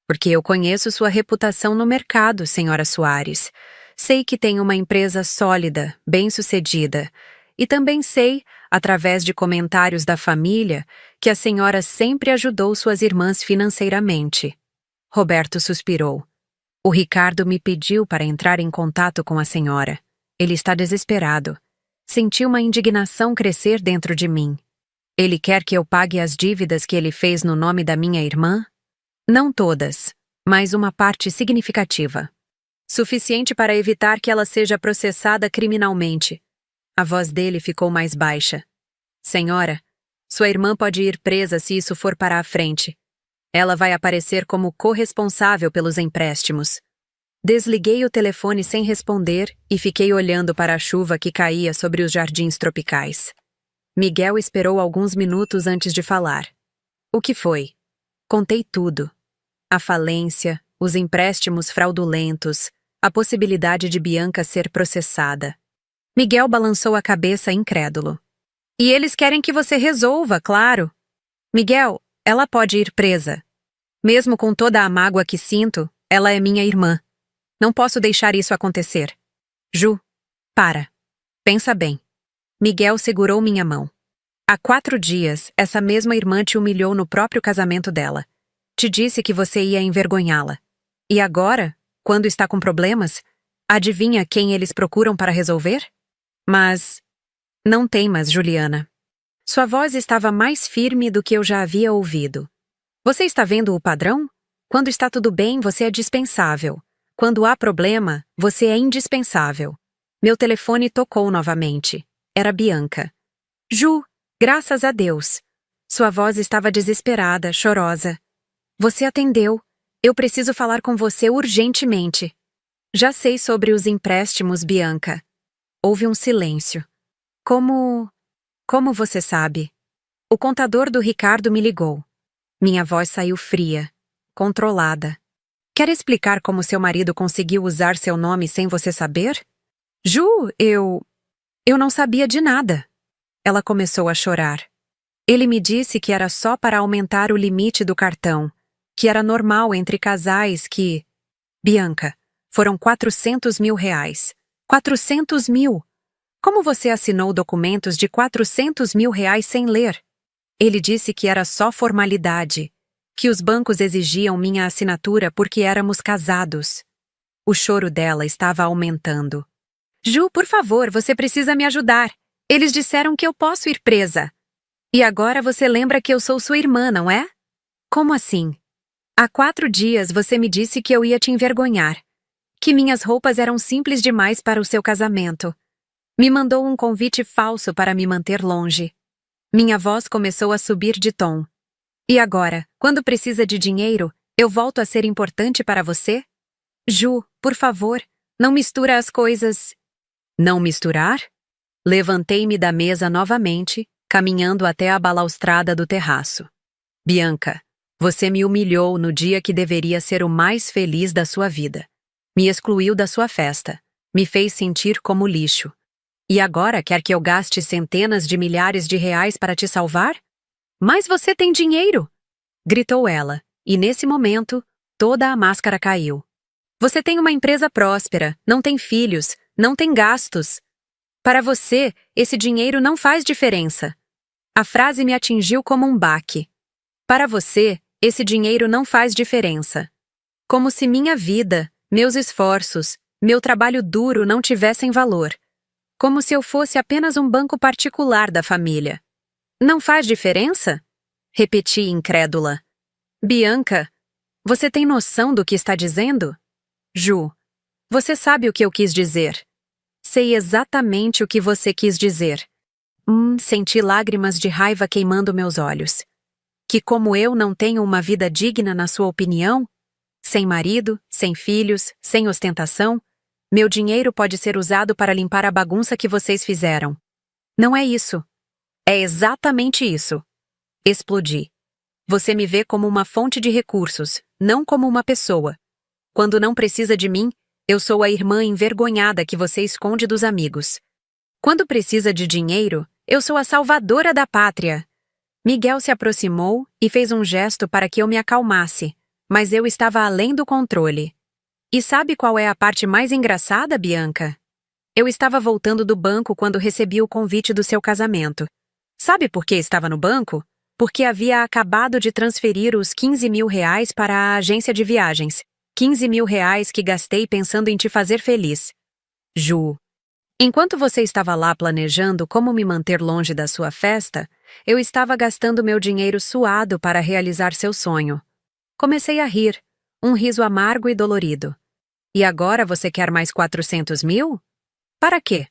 Porque eu conheço sua reputação no mercado, senhora Soares. Sei que tem uma empresa sólida, bem-sucedida. E também sei, através de comentários da família, que a senhora sempre ajudou suas irmãs financeiramente. Roberto suspirou. O Ricardo me pediu para entrar em contato com a senhora. Ele está desesperado. Senti uma indignação crescer dentro de mim. Ele quer que eu pague as dívidas que ele fez no nome da minha irmã? Não todas, mas uma parte significativa. Suficiente para evitar que ela seja processada criminalmente. A voz dele ficou mais baixa. Senhora, sua irmã pode ir presa se isso for para a frente. Ela vai aparecer como corresponsável pelos empréstimos. Desliguei o telefone sem responder e fiquei olhando para a chuva que caía sobre os jardins tropicais. Miguel esperou alguns minutos antes de falar. O que foi? Contei tudo. A falência, os empréstimos fraudulentos, a possibilidade de Bianca ser processada. Miguel balançou a cabeça incrédulo. E eles querem que você resolva, claro. Miguel, ela pode ir presa. Mesmo com toda a mágoa que sinto, ela é minha irmã. Não posso deixar isso acontecer. Ju, para. Pensa bem. Miguel segurou minha mão. Há 4 dias, essa mesma irmã te humilhou no próprio casamento dela. Te disse que você ia envergonhá-la. E agora, quando está com problemas, adivinha quem eles procuram para resolver? Mas... não temas, Juliana. Sua voz estava mais firme do que eu já havia ouvido. Você está vendo o padrão? Quando está tudo bem, você é dispensável. Quando há problema, você é indispensável. Meu telefone tocou novamente. Era Bianca. Ju, graças a Deus. Sua voz estava desesperada, chorosa. Você atendeu. Eu preciso falar com você urgentemente. Já sei sobre os empréstimos, Bianca. Houve um silêncio. Como você sabe? O contador do Ricardo me ligou. Minha voz saiu fria, controlada. Quer explicar como seu marido conseguiu usar seu nome sem você saber? Ju, eu não sabia de nada. Ela começou a chorar. Ele me disse que era só para aumentar o limite do cartão, que era normal entre casais que... Bianca, foram 400 mil reais. 400 mil! Como você assinou documentos de 400 mil reais sem ler? Ele disse que era só formalidade, que os bancos exigiam minha assinatura porque éramos casados. O choro dela estava aumentando. Ju, por favor, você precisa me ajudar. Eles disseram que eu posso ir presa. E agora você lembra que eu sou sua irmã, não é? Como assim? Há 4 dias você me disse que eu ia te envergonhar, que minhas roupas eram simples demais para o seu casamento. Me mandou um convite falso para me manter longe. Minha voz começou a subir de tom. E agora, quando precisa de dinheiro, eu volto a ser importante para você? Ju, por favor, não mistura as coisas. Não misturar? Levantei-me da mesa novamente, caminhando até a balaustrada do terraço. Bianca, você me humilhou no dia que deveria ser o mais feliz da sua vida. Me excluiu da sua festa. Me fez sentir como lixo. E agora quer que eu gaste centenas de milhares de reais para te salvar? Mas você tem dinheiro! Gritou ela, e nesse momento, toda a máscara caiu. Você tem uma empresa próspera, não tem filhos, não tem gastos. Para você, esse dinheiro não faz diferença. A frase me atingiu como um baque. Para você, esse dinheiro não faz diferença. Como se minha vida, meus esforços, meu trabalho duro não tivessem valor. Como se eu fosse apenas um banco particular da família. Não faz diferença? Repeti incrédula. Bianca, você tem noção do que está dizendo? Ju, você sabe o que eu quis dizer. Sei exatamente o que você quis dizer. Senti lágrimas de raiva queimando meus olhos. Que como eu não tenho uma vida digna na sua opinião? Sem marido, sem filhos, sem ostentação? Meu dinheiro pode ser usado para limpar a bagunça que vocês fizeram. Não é isso. É exatamente isso. Explodi. Você me vê como uma fonte de recursos, não como uma pessoa. Quando não precisa de mim, eu sou a irmã envergonhada que você esconde dos amigos. Quando precisa de dinheiro, eu sou a salvadora da pátria. Miguel se aproximou e fez um gesto para que eu me acalmasse, mas eu estava além do controle. E sabe qual é a parte mais engraçada, Bianca? Eu estava voltando do banco quando recebi o convite do seu casamento. Sabe por que estava no banco? porque havia acabado de transferir os 15 mil reais para a agência de viagens. 15 mil reais que gastei pensando em te fazer feliz. Ju. Enquanto você estava lá planejando como me manter longe da sua festa, eu estava gastando meu dinheiro suado para realizar seu sonho. Comecei a rir, um riso amargo e dolorido. E agora você quer mais 400 mil? Para quê?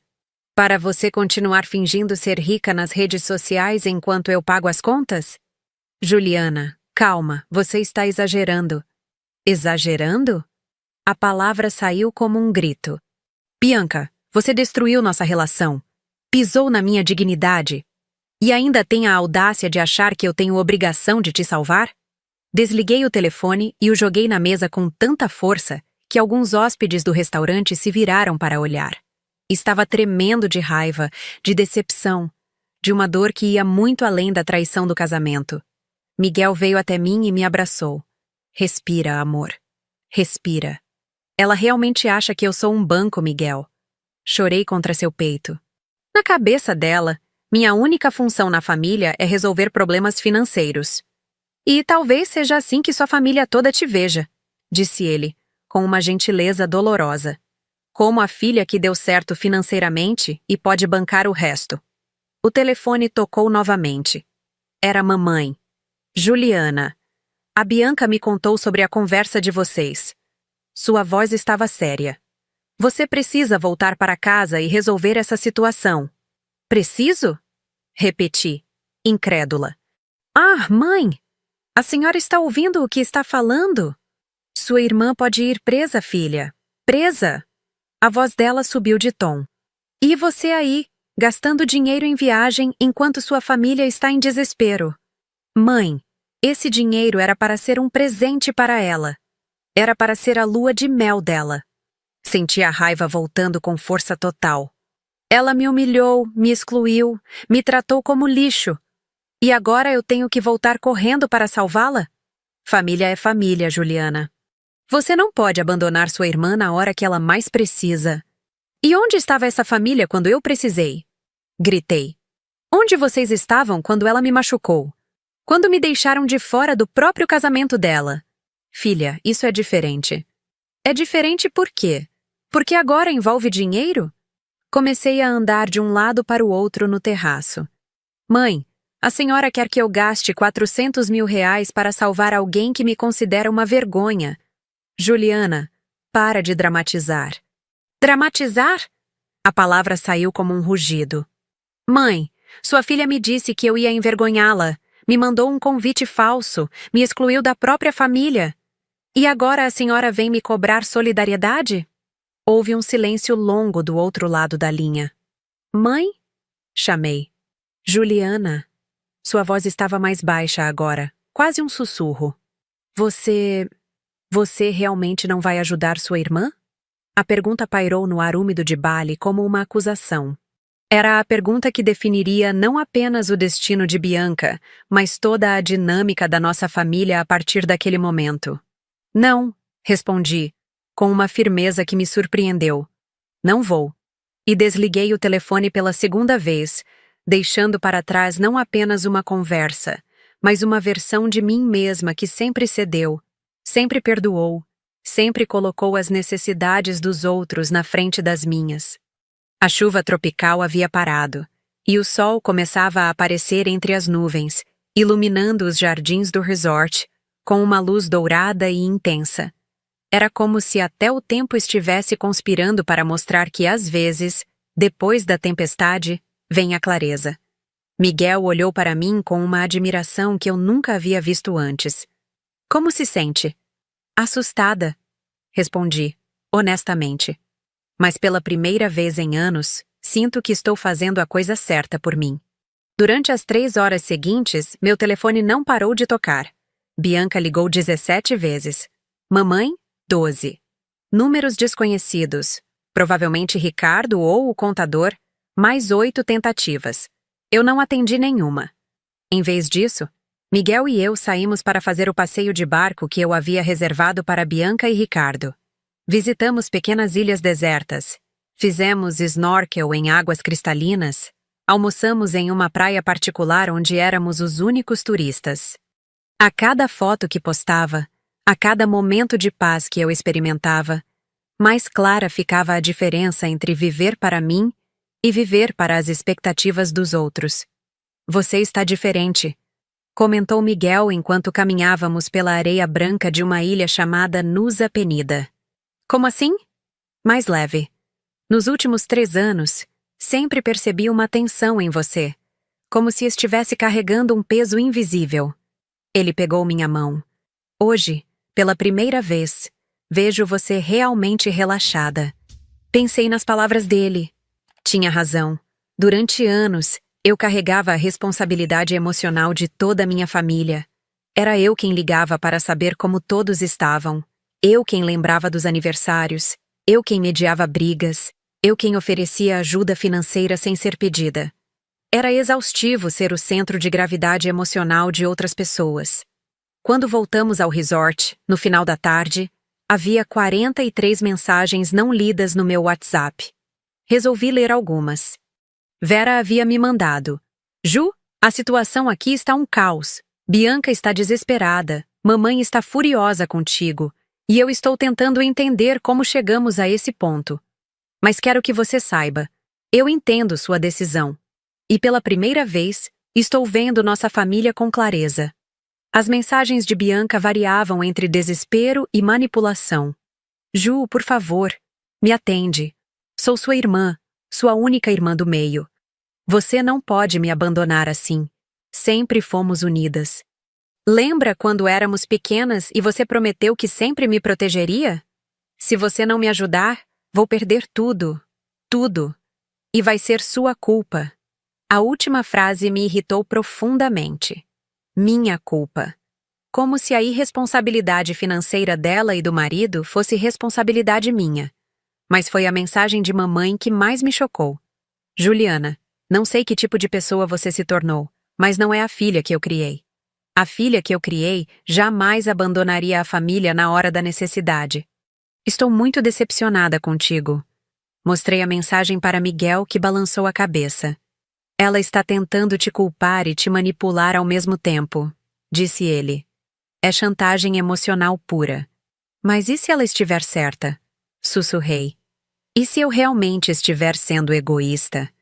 Para você continuar fingindo ser rica nas redes sociais enquanto eu pago as contas? Juliana, calma, você está exagerando. Exagerando? A palavra saiu como um grito. Bianca, você destruiu nossa relação. Pisou na minha dignidade. E ainda tem a audácia de achar que eu tenho obrigação de te salvar? Desliguei o telefone e o joguei na mesa com tanta força que alguns hóspedes do restaurante se viraram para olhar. Estava tremendo de raiva, de decepção, de uma dor que ia muito além da traição do casamento. Miguel veio até mim e me abraçou. Respira, amor. Respira. Ela realmente acha que eu sou um banco, Miguel. Chorei contra seu peito. Na cabeça dela, minha única função na família é resolver problemas financeiros. E talvez seja assim que sua família toda te veja, disse ele, com uma gentileza dolorosa. Como a filha que deu certo financeiramente e pode bancar o resto. O telefone tocou novamente. Era a mamãe. Juliana. A Bianca me contou sobre a conversa de vocês. Sua voz estava séria. Você precisa voltar para casa e resolver essa situação. Preciso? Repeti, incrédula. Ah, mãe! A senhora está ouvindo o que está falando? Sua irmã pode ir presa, filha. Presa! A voz dela subiu de tom. E você aí, gastando dinheiro em viagem enquanto sua família está em desespero. Mãe, esse dinheiro era para ser um presente para ela. Era para ser a lua de mel dela. Senti a raiva voltando com força total. Ela me humilhou, me excluiu, me tratou como lixo. E agora eu tenho que voltar correndo para salvá-la? Família é família, Juliana. Você não pode abandonar sua irmã na hora que ela mais precisa. E onde estava essa família quando eu precisei? Gritei. Onde vocês estavam quando ela me machucou? Quando me deixaram de fora do próprio casamento dela? Filha, isso é diferente. É diferente por quê? Porque agora envolve dinheiro? Comecei a andar de um lado para o outro no terraço. Mãe, a senhora quer que eu gaste 400 mil reais para salvar alguém que me considera uma vergonha. Juliana, para de dramatizar. Dramatizar? A palavra saiu como um rugido. Mãe, sua filha me disse que eu ia envergonhá-la, me mandou um convite falso, me excluiu da própria família. E agora a senhora vem me cobrar solidariedade? Houve um silêncio longo do outro lado da linha. Mãe? Chamei. Juliana. Sua voz estava mais baixa agora, quase um sussurro. Você realmente não vai ajudar sua irmã? A pergunta pairou no ar úmido de Bali como uma acusação. Era a pergunta que definiria não apenas o destino de Bianca, mas toda a dinâmica da nossa família a partir daquele momento. Não, respondi, com uma firmeza que me surpreendeu. Não vou. E desliguei o telefone pela segunda vez, deixando para trás não apenas uma conversa, mas uma versão de mim mesma que sempre cedeu, sempre perdoou, sempre colocou as necessidades dos outros na frente das minhas. A chuva tropical havia parado, e o sol começava a aparecer entre as nuvens, iluminando os jardins do resort, com uma luz dourada e intensa. Era como se até o tempo estivesse conspirando para mostrar que, às vezes, depois da tempestade, vem a clareza. Miguel olhou para mim com uma admiração que eu nunca havia visto antes. Como se sente? Assustada, respondi, honestamente. Mas pela primeira vez em anos, sinto que estou fazendo a coisa certa por mim. Durante as 3 horas seguintes, meu telefone não parou de tocar. Bianca ligou 17 vezes. Mamãe, 12. Números desconhecidos. Provavelmente Ricardo ou o contador, mais 8 tentativas. Eu não atendi nenhuma. Em vez disso, Miguel e eu saímos para fazer o passeio de barco que eu havia reservado para Bianca e Ricardo. Visitamos pequenas ilhas desertas. Fizemos snorkel em águas cristalinas. Almoçamos em uma praia particular onde éramos os únicos turistas. A cada foto que postava, a cada momento de paz que eu experimentava, mais clara ficava a diferença entre viver para mim e viver para as expectativas dos outros. Você está diferente, comentou Miguel enquanto caminhávamos pela areia branca de uma ilha chamada Nusa Penida. Como assim? Mais leve. Nos últimos 3 anos, sempre percebi uma tensão em você, como se estivesse carregando um peso invisível. Ele pegou minha mão. Hoje, pela primeira vez, vejo você realmente relaxada. Pensei nas palavras dele. Tinha razão. Durante anos, eu carregava a responsabilidade emocional de toda a minha família. Era eu quem ligava para saber como todos estavam. Eu quem lembrava dos aniversários. Eu quem mediava brigas. Eu quem oferecia ajuda financeira sem ser pedida. Era exaustivo ser o centro de gravidade emocional de outras pessoas. Quando voltamos ao resort, no final da tarde, havia 43 mensagens não lidas no meu WhatsApp. Resolvi ler algumas. Vera havia me mandado: Ju, a situação aqui está um caos. Bianca está desesperada. Mamãe está furiosa contigo. E eu estou tentando entender como chegamos a esse ponto. Mas quero que você saiba, eu entendo sua decisão. E pela primeira vez, estou vendo nossa família com clareza. As mensagens de Bianca variavam entre desespero e manipulação. Ju, por favor, me atende. Sou sua irmã, sua única irmã do meio. Você não pode me abandonar assim. Sempre fomos unidas. Lembra quando éramos pequenas e você prometeu que sempre me protegeria? Se você não me ajudar, vou perder tudo. Tudo. E vai ser sua culpa. A última frase me irritou profundamente. Minha culpa. Como se a irresponsabilidade financeira dela e do marido fosse responsabilidade minha. Mas foi a mensagem de mamãe que mais me chocou. Juliana, não sei que tipo de pessoa você se tornou, mas não é a filha que eu criei. A filha que eu criei jamais abandonaria a família na hora da necessidade. Estou muito decepcionada contigo. Mostrei a mensagem para Miguel, que balançou a cabeça. Ela está tentando te culpar e te manipular ao mesmo tempo, disse ele. É chantagem emocional pura. Mas e se ela estiver certa? Sussurrei. E se eu realmente estiver sendo egoísta?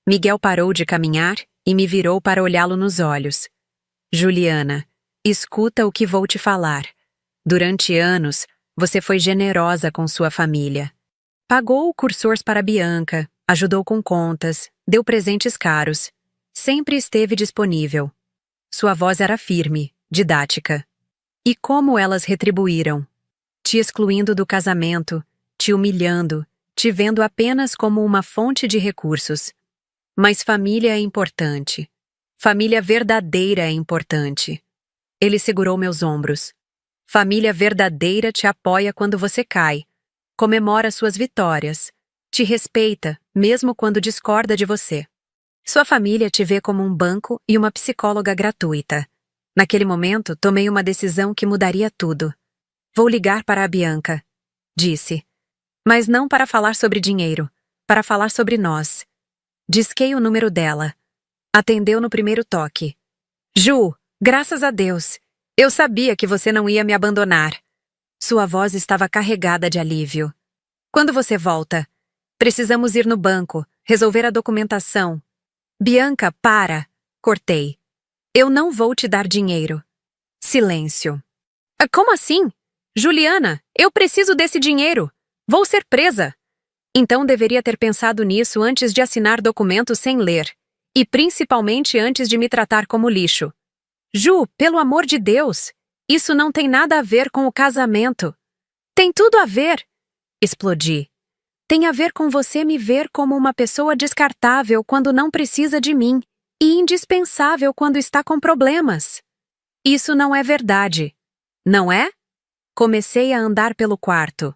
Miguel parou de caminhar e me virou para olhá-lo nos olhos. Juliana, escuta o que vou te falar. Durante anos, você foi generosa com sua família. Pagou cursores para Bianca, ajudou com contas, deu presentes caros. Sempre esteve disponível. Sua voz era firme, didática. E como elas retribuíram? Te excluindo do casamento, te humilhando, te vendo apenas como uma fonte de recursos. Mas família é importante. Família verdadeira é importante. Ele segurou meus ombros. Família verdadeira te apoia quando você cai. Comemora suas vitórias. Te respeita, mesmo quando discorda de você. Sua família te vê como um banco e uma psicóloga gratuita. Naquele momento, tomei uma decisão que mudaria tudo. Vou ligar para a Bianca, disse. Mas não para falar sobre dinheiro, para falar sobre nós. Disquei o número dela. Atendeu no primeiro toque. Ju, graças a Deus. Eu sabia que você não ia me abandonar. Sua voz estava carregada de alívio. Quando você volta? Precisamos ir no banco, resolver a documentação. Bianca, para! Cortei. Eu não vou te dar dinheiro. Silêncio. Como assim? Juliana, eu preciso desse dinheiro. Vou ser presa. Então deveria ter pensado nisso antes de assinar documentos sem ler. E principalmente antes de me tratar como lixo. Ju, pelo amor de Deus, isso não tem nada a ver com o casamento. Tem tudo a ver. Explodi. Tem a ver com você me ver como uma pessoa descartável quando não precisa de mim e indispensável quando está com problemas. Isso não é verdade, não é? Comecei a andar pelo quarto.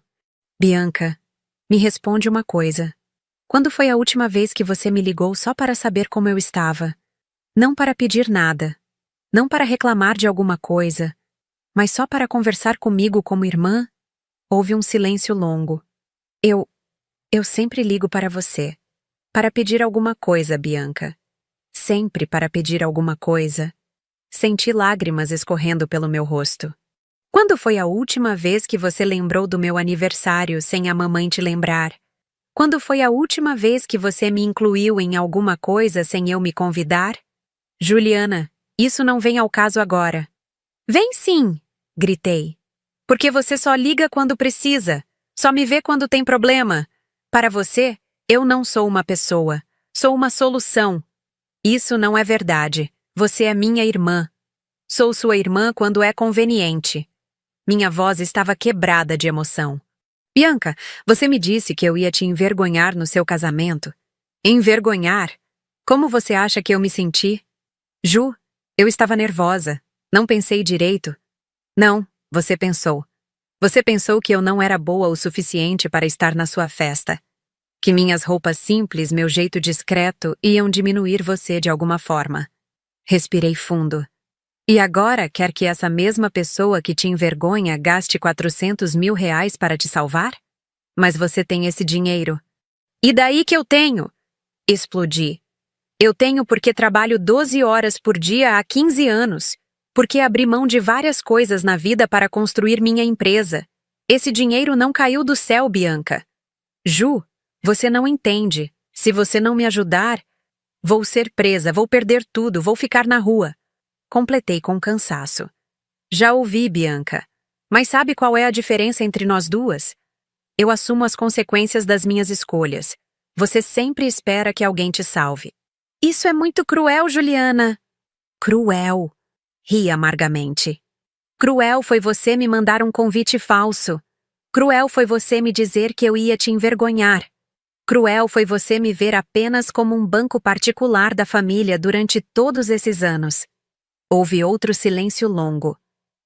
Bianca, me responde uma coisa. Quando foi a última vez que você me ligou só para saber como eu estava? Não para pedir nada. Não para reclamar de alguma coisa. Mas só para conversar comigo como irmã? Houve um silêncio longo. Eu sempre ligo para você. Para pedir alguma coisa, Bianca. sempre para pedir alguma coisa. Senti lágrimas escorrendo pelo meu rosto. Quando foi a última vez que você lembrou do meu aniversário sem a mamãe te lembrar? Quando foi a última vez que você me incluiu em alguma coisa sem eu me convidar? Juliana, isso não vem ao caso agora. Vem sim, gritei. Porque você só liga quando precisa, só me vê quando tem problema. Para você, eu não sou uma pessoa, sou uma solução. Isso não é verdade. Você é minha irmã. Sou sua irmã quando é conveniente. Minha voz estava quebrada de emoção. Bianca, você me disse que eu ia te envergonhar no seu casamento. Envergonhar? Como você acha que eu me senti? Ju, eu estava nervosa. Não pensei direito. Não, você pensou. Você pensou que eu não era boa o suficiente para estar na sua festa. Que minhas roupas simples, meu jeito discreto, iam diminuir você de alguma forma. Respirei fundo. E agora quer que essa mesma pessoa que te envergonha gaste 400 mil reais para te salvar? Mas você tem esse dinheiro. E daí que eu tenho? Explodi. Eu tenho porque trabalho 12 horas por dia há 15 anos. Porque abri mão de várias coisas na vida para construir minha empresa. Esse dinheiro não caiu do céu, Bianca. Ju, você não entende. Se você não me ajudar, vou ser presa, vou perder tudo, vou ficar na rua. Completei com cansaço. Já ouvi, Bianca. Mas sabe qual é a diferença entre nós duas? Eu assumo as consequências das minhas escolhas. Você sempre espera que alguém te salve. Isso é muito cruel, Juliana. Cruel. Ri amargamente. Cruel foi você me mandar um convite falso. Cruel foi você me dizer que eu ia te envergonhar. Cruel foi você me ver apenas como um banco particular da família durante todos esses anos. Houve outro silêncio longo.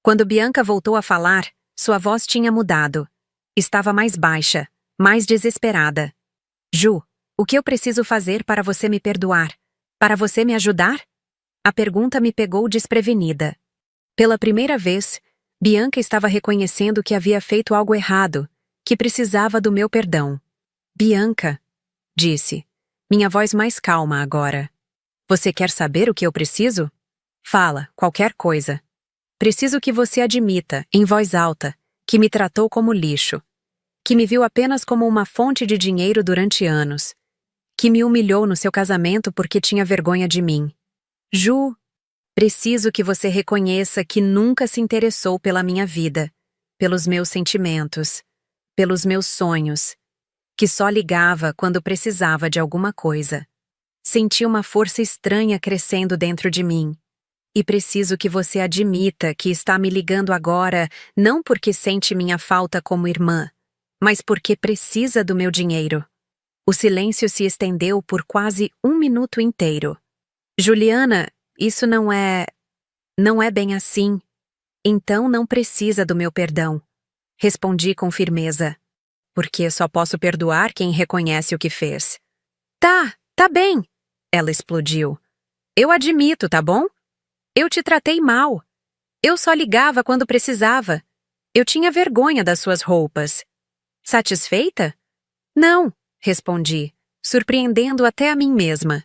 Quando Bianca voltou a falar, sua voz tinha mudado. Estava mais baixa, mais desesperada. Ju, o que eu preciso fazer para você me perdoar? Para você me ajudar? A pergunta me pegou desprevenida. Pela primeira vez, Bianca estava reconhecendo que havia feito algo errado, que precisava do meu perdão. Bianca, disse, minha voz mais calma agora. Você quer saber o que eu preciso? Fala, qualquer coisa. Preciso que você admita, em voz alta, que me tratou como lixo, que me viu apenas como uma fonte de dinheiro durante anos, que me humilhou no seu casamento porque tinha vergonha de mim. Ju, preciso que você reconheça que nunca se interessou pela minha vida, pelos meus sentimentos, pelos meus sonhos, que só ligava quando precisava de alguma coisa. Senti uma força estranha crescendo dentro de mim. E preciso que você admita que está me ligando agora não porque sente minha falta como irmã, mas porque precisa do meu dinheiro. O silêncio se estendeu por quase 1 minuto inteiro. Juliana, isso não é bem assim. Então não precisa do meu perdão. Respondi com firmeza. Porque só posso perdoar quem reconhece o que fez. Tá bem. Ela explodiu. Eu admito, tá bom? Eu te tratei mal. Eu só ligava quando precisava. Eu tinha vergonha das suas roupas. Satisfeita? Não, respondi, surpreendendo até a mim mesma.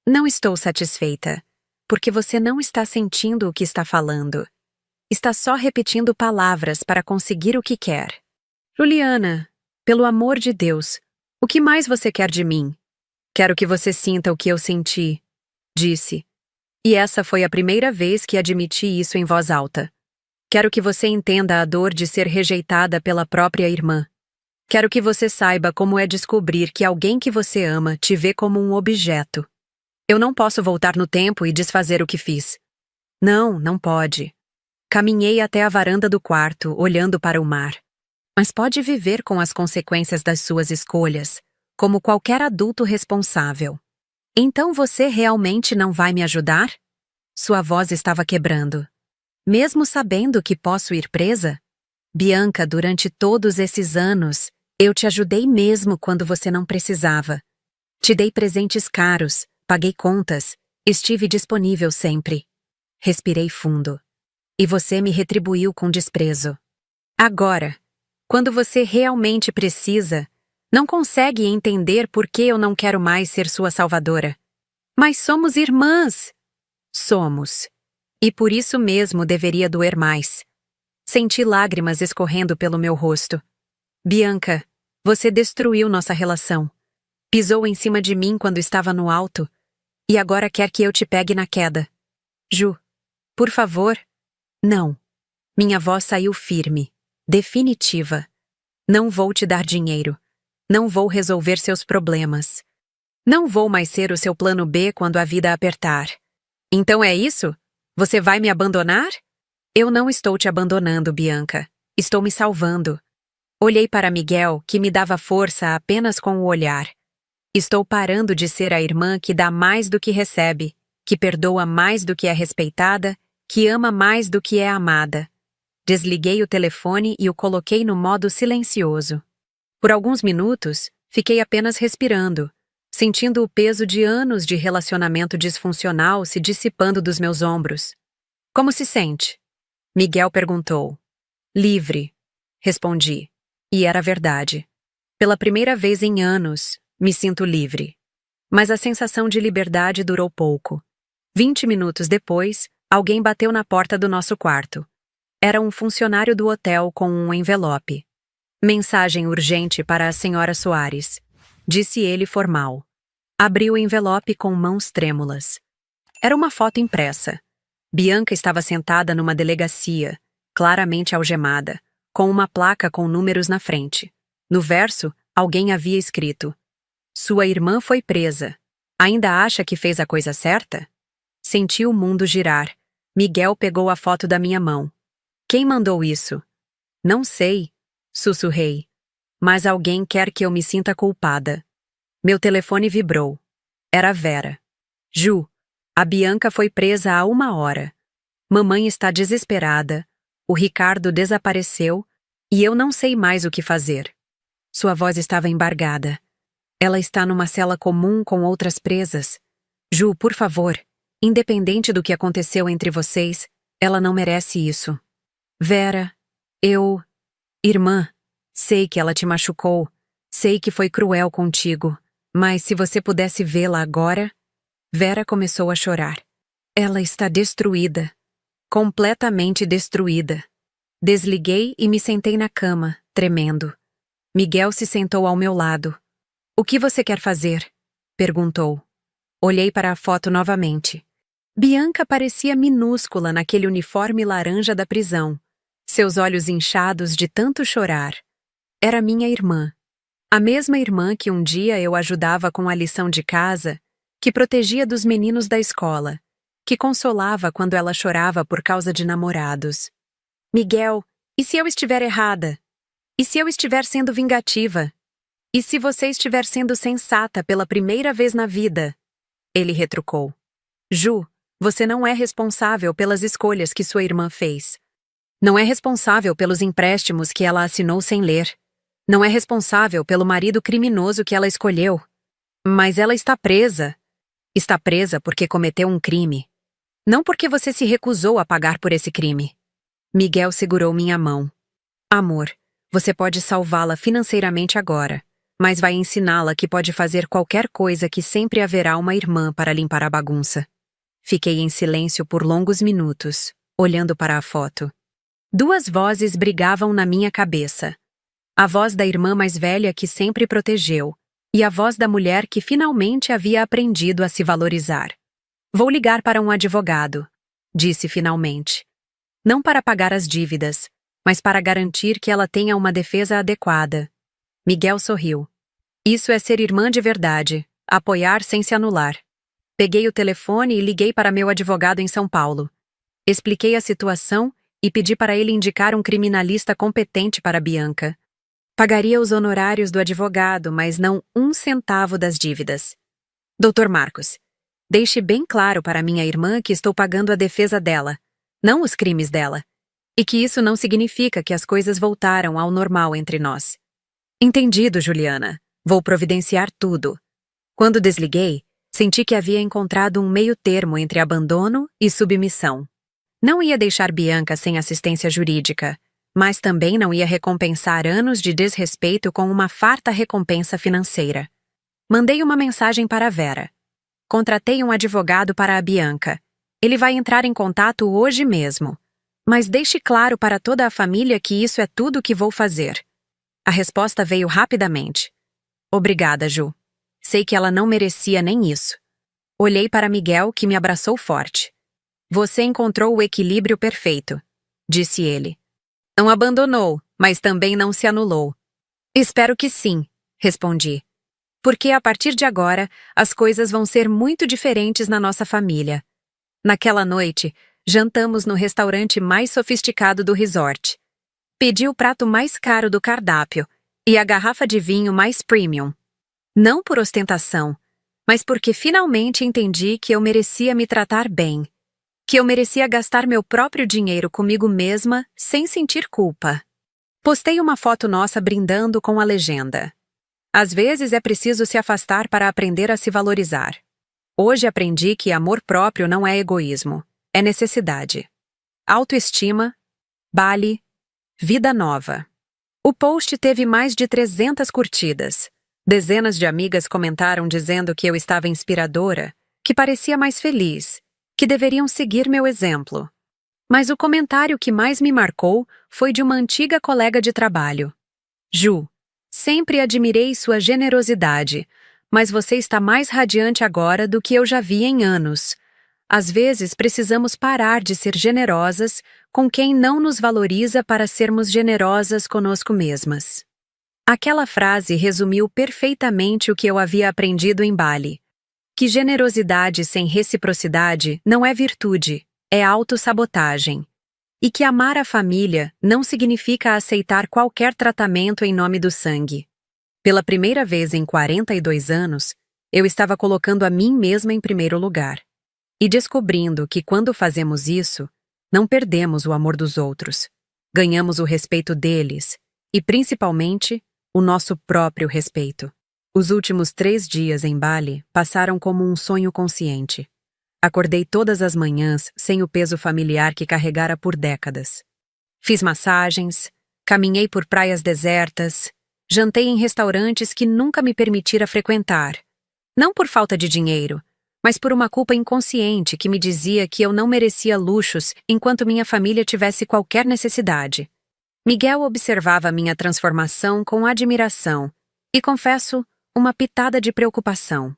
Não estou satisfeita, porque você não está sentindo o que está falando. Está só repetindo palavras para conseguir o que quer. Juliana, pelo amor de Deus, o que mais você quer de mim? Quero que você sinta o que eu senti, disse. E essa foi a primeira vez que admiti isso em voz alta. Quero que você entenda a dor de ser rejeitada pela própria irmã. Quero que você saiba como é descobrir que alguém que você ama te vê como um objeto. Eu não posso voltar no tempo e desfazer o que fiz. Não, não pode. Caminhei até a varanda do quarto, olhando para o mar. Mas pode viver com as consequências das suas escolhas, como qualquer adulto responsável. Então você realmente não vai me ajudar? Sua voz estava quebrando. Mesmo sabendo que posso ir presa? Bianca, durante todos esses anos, eu te ajudei mesmo quando você não precisava. Te dei presentes caros, paguei contas, estive disponível sempre. Respirei fundo. E você me retribuiu com desprezo. Agora, quando você realmente precisa, não consegue entender por que eu não quero mais ser sua salvadora. Mas somos irmãs! Somos. E por isso mesmo deveria doer mais. Senti lágrimas escorrendo pelo meu rosto. Bianca, você destruiu nossa relação. Pisou em cima de mim quando estava no alto. E agora quer que eu te pegue na queda. Ju, por favor. Não. Minha voz saiu firme, definitiva. Não vou te dar dinheiro. Não vou resolver seus problemas. Não vou mais ser o seu plano B quando a vida apertar. Então é isso? Você vai me abandonar? Eu não estou te abandonando, Bianca. Estou me salvando. Olhei para Miguel, que me dava força apenas com o olhar. Estou parando de ser a irmã que dá mais do que recebe, que perdoa mais do que é respeitada, que ama mais do que é amada. Desliguei o telefone e o coloquei no modo silencioso. Por alguns minutos, fiquei apenas respirando, sentindo o peso de anos de relacionamento disfuncional se dissipando dos meus ombros. Como se sente? Miguel perguntou. Livre, respondi. E era verdade. Pela primeira vez em anos, me sinto livre. Mas a sensação de liberdade durou pouco. 20 minutos depois, alguém bateu na porta do nosso quarto. Era um funcionário do hotel com um envelope. Mensagem urgente para a senhora Soares, disse ele formal. Abri o envelope com mãos trêmulas. Era uma foto impressa. Bianca estava sentada numa delegacia, claramente algemada, com uma placa com números na frente. No verso, alguém havia escrito: Sua irmã foi presa. Ainda acha que fez a coisa certa? Senti o mundo girar. Miguel pegou a foto da minha mão. Quem mandou isso? Não sei, sussurrei. Mas alguém quer que eu me sinta culpada. Meu telefone vibrou. Era Vera. Ju, a Bianca foi presa há 1 hora. Mamãe está desesperada. O Ricardo desapareceu e eu não sei mais o que fazer. Sua voz estava embargada. Ela está numa cela comum com outras presas. Ju, por favor, independente do que aconteceu entre vocês, ela não merece isso. Vera, Irmã, sei que ela te machucou, sei que foi cruel contigo, mas se você pudesse vê-la agora... Vera começou a chorar. Ela está destruída. Completamente destruída. Desliguei e me sentei na cama, tremendo. Miguel se sentou ao meu lado. O que você quer fazer? Perguntou. Olhei para a foto novamente. Bianca parecia minúscula naquele uniforme laranja da prisão. Seus olhos inchados de tanto chorar. Era minha irmã. A mesma irmã que um dia eu ajudava com a lição de casa, que protegia dos meninos da escola, que consolava quando ela chorava por causa de namorados. Miguel, e se eu estiver errada? E se eu estiver sendo vingativa? E se você estiver sendo sensata pela primeira vez na vida? Ele retrucou. Ju, você não é responsável pelas escolhas que sua irmã fez. Não é responsável pelos empréstimos que ela assinou sem ler. Não é responsável pelo marido criminoso que ela escolheu. Mas ela está presa. Está presa porque cometeu um crime. Não porque você se recusou a pagar por esse crime. Miguel segurou minha mão. Amor, você pode salvá-la financeiramente agora, mas vai ensiná-la que pode fazer qualquer coisa, que sempre haverá uma irmã para limpar a bagunça. Fiquei em silêncio por longos minutos, olhando para a foto. 2 vozes brigavam na minha cabeça. A voz da irmã mais velha que sempre protegeu, e a voz da mulher que finalmente havia aprendido a se valorizar. Vou ligar para um advogado, disse finalmente. Não para pagar as dívidas, mas para garantir que ela tenha uma defesa adequada. Miguel sorriu. Isso é ser irmã de verdade, apoiar sem se anular. Peguei o telefone e liguei para meu advogado em São Paulo. Expliquei a situação e pedi para ele indicar um criminalista competente para Bianca. Pagaria os honorários do advogado, mas não 1 centavo das dívidas. Dr. Marcos, deixe bem claro para minha irmã que estou pagando a defesa dela, não os crimes dela, e que isso não significa que as coisas voltaram ao normal entre nós. Entendido, Juliana. Vou providenciar tudo. Quando desliguei, senti que havia encontrado um meio-termo entre abandono e submissão. Não ia deixar Bianca sem assistência jurídica, mas também não ia recompensar anos de desrespeito com uma farta recompensa financeira. Mandei uma mensagem para Vera. Contratei um advogado para a Bianca. Ele vai entrar em contato hoje mesmo. Mas deixe claro para toda a família que isso é tudo o que vou fazer. A resposta veio rapidamente. Obrigada, Ju. Sei que ela não merecia nem isso. Olhei para Miguel, que me abraçou forte. Você encontrou o equilíbrio perfeito, disse ele. Não abandonou, mas também não se anulou. Espero que sim, respondi. Porque a partir de agora, as coisas vão ser muito diferentes na nossa família. Naquela noite, jantamos no restaurante mais sofisticado do resort. Pedi o prato mais caro do cardápio e a garrafa de vinho mais premium. Não por ostentação, mas porque finalmente entendi que eu merecia me tratar bem. Que eu merecia gastar meu próprio dinheiro comigo mesma sem sentir culpa. Postei uma foto nossa brindando com a legenda: às vezes é preciso se afastar para aprender a se valorizar. Hoje aprendi que amor próprio não é egoísmo, é necessidade. Autoestima, Bali, vida nova. O post teve mais de 300 curtidas. Dezenas de amigas comentaram dizendo que eu estava inspiradora, que parecia mais feliz, que deveriam seguir meu exemplo. Mas o comentário que mais me marcou foi de uma antiga colega de trabalho. Ju, sempre admirei sua generosidade, mas você está mais radiante agora do que eu já vi em anos. Às vezes precisamos parar de ser generosas com quem não nos valoriza para sermos generosas conosco mesmas. Aquela frase resumiu perfeitamente o que eu havia aprendido em Bali. Que generosidade sem reciprocidade não é virtude, é autossabotagem. E que amar a família não significa aceitar qualquer tratamento em nome do sangue. Pela primeira vez em 42 anos, eu estava colocando a mim mesma em primeiro lugar. E descobrindo que quando fazemos isso, não perdemos o amor dos outros, ganhamos o respeito deles e, principalmente, o nosso próprio respeito. Os últimos 3 dias em Bali passaram como um sonho consciente. Acordei todas as manhãs sem o peso familiar que carregara por décadas. Fiz massagens, caminhei por praias desertas, jantei em restaurantes que nunca me permitira frequentar. Não por falta de dinheiro, mas por uma culpa inconsciente que me dizia que eu não merecia luxos enquanto minha família tivesse qualquer necessidade. Miguel observava minha transformação com admiração e, confesso, uma pitada de preocupação.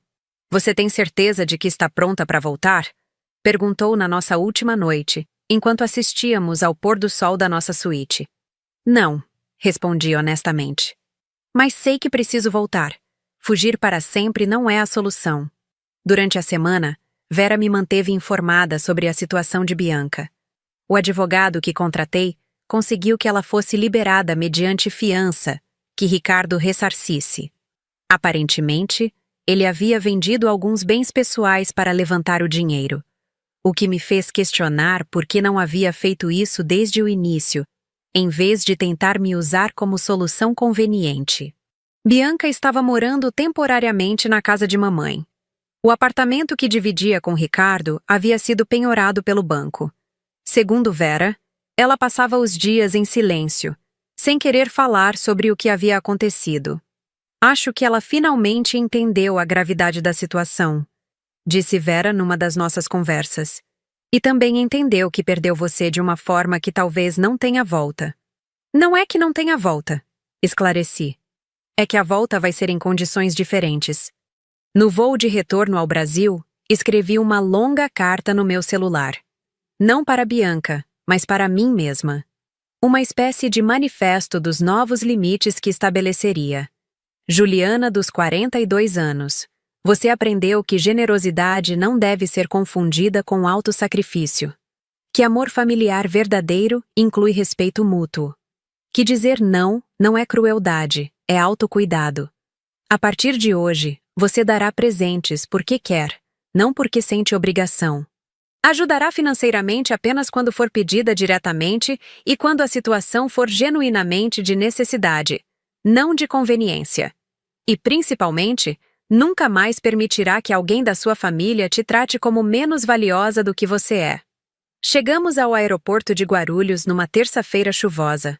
Você tem certeza de que está pronta para voltar? Perguntou na nossa última noite, enquanto assistíamos ao pôr do sol da nossa suíte. Não, respondi honestamente. Mas sei que preciso voltar. Fugir para sempre não é a solução. Durante a semana, Vera me manteve informada sobre a situação de Bianca. O advogado que contratei conseguiu que ela fosse liberada mediante fiança, que Ricardo ressarcisse. Aparentemente, ele havia vendido alguns bens pessoais para levantar o dinheiro, o que me fez questionar por que não havia feito isso desde o início, em vez de tentar me usar como solução conveniente. Bianca estava morando temporariamente na casa de mamãe. O apartamento que dividia com Ricardo havia sido penhorado pelo banco. Segundo Vera, ela passava os dias em silêncio, sem querer falar sobre o que havia acontecido. Acho que ela finalmente entendeu a gravidade da situação, disse Vera numa das nossas conversas. E também entendeu que perdeu você de uma forma que talvez não tenha volta. Não é que não tenha volta, esclareci. É que a volta vai ser em condições diferentes. No voo de retorno ao Brasil, escrevi uma longa carta no meu celular. Não para Bianca, mas para mim mesma. Uma espécie de manifesto dos novos limites que estabeleceria. Juliana dos 42 anos. Você aprendeu que generosidade não deve ser confundida com autossacrifício. Que amor familiar verdadeiro inclui respeito mútuo. Que dizer não é crueldade, é autocuidado. A partir de hoje, você dará presentes porque quer, não porque sente obrigação. Ajudará financeiramente apenas quando for pedida diretamente e quando a situação for genuinamente de necessidade, não de conveniência. E, principalmente, nunca mais permitirá que alguém da sua família te trate como menos valiosa do que você é. Chegamos ao aeroporto de Guarulhos numa terça-feira chuvosa.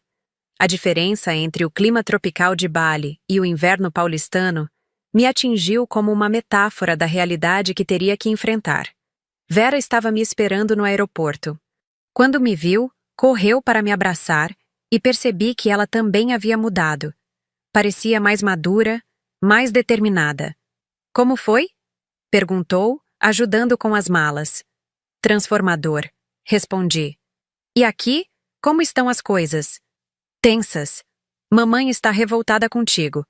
A diferença entre o clima tropical de Bali e o inverno paulistano Me atingiu como uma metáfora da realidade que teria que enfrentar. Vera estava me esperando no aeroporto. Quando me viu, correu para me abraçar e percebi que ela também havia mudado. Parecia mais madura, mais determinada. Como foi? Perguntou, ajudando com as malas. Transformador, respondi. E aqui, como estão as coisas? Tensas. Mamãe está revoltada contigo,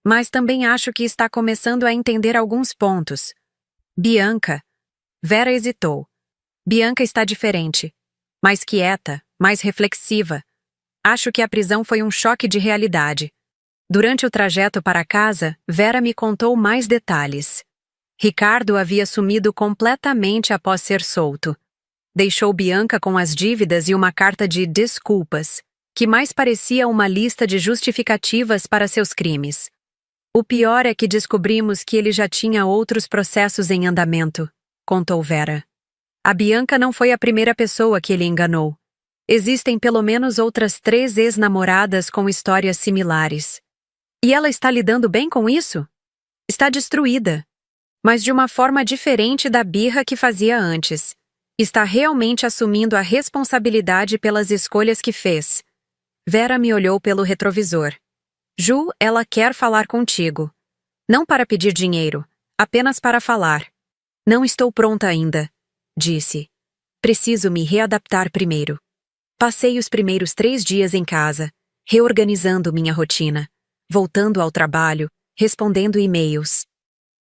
mas também acho que está começando a entender alguns pontos. Bianca. Vera hesitou. Bianca está diferente. Mais quieta, mais reflexiva. Acho que a prisão foi um choque de realidade. Durante o trajeto para casa, Vera me contou mais detalhes. Ricardo havia sumido completamente após ser solto. Deixou Bianca com as dívidas e uma carta de desculpas, que mais parecia uma lista de justificativas para seus crimes. O pior é que descobrimos que ele já tinha outros processos em andamento, contou Vera. A Bianca não foi a primeira pessoa que ele enganou. Existem pelo menos outras 3 ex-namoradas com histórias similares. E ela está lidando bem com isso? Está destruída, mas de uma forma diferente da birra que fazia antes. Está realmente assumindo a responsabilidade pelas escolhas que fez. Vera me olhou pelo retrovisor. Ju, ela quer falar contigo. Não para pedir dinheiro, apenas para falar. Não estou pronta ainda, disse. Preciso me readaptar primeiro. Passei os primeiros 3 dias em casa, reorganizando minha rotina, voltando ao trabalho, respondendo e-mails.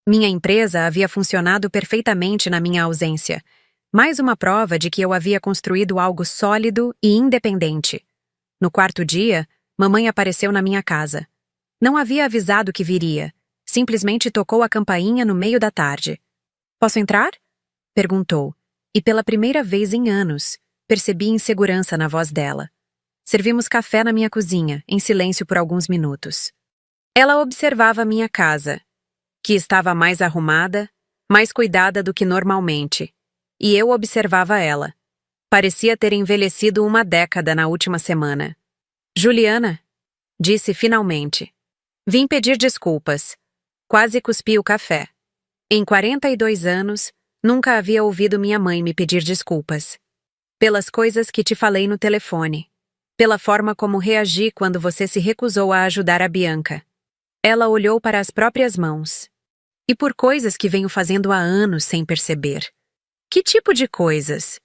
Minha empresa havia funcionado perfeitamente na minha ausência, mais uma prova de que eu havia construído algo sólido e independente. No 4º dia, mamãe apareceu na minha casa. Não havia avisado que viria, simplesmente tocou a campainha no meio da tarde. Posso entrar? Perguntou, e pela primeira vez em anos, percebi insegurança na voz dela. Servimos café na minha cozinha, em silêncio por alguns minutos. Ela observava minha casa, que estava mais arrumada, mais cuidada do que normalmente, e eu observava ela. Parecia ter envelhecido uma década na última semana. Juliana, disse finalmente. Vim pedir desculpas. Quase cuspi o café. Em 42 anos, nunca havia ouvido minha mãe me pedir desculpas. Pelas coisas que te falei no telefone. Pela forma como reagi quando você se recusou a ajudar a Bianca. Ela olhou para as próprias mãos. E por coisas que venho fazendo há anos sem perceber. Que tipo de coisas?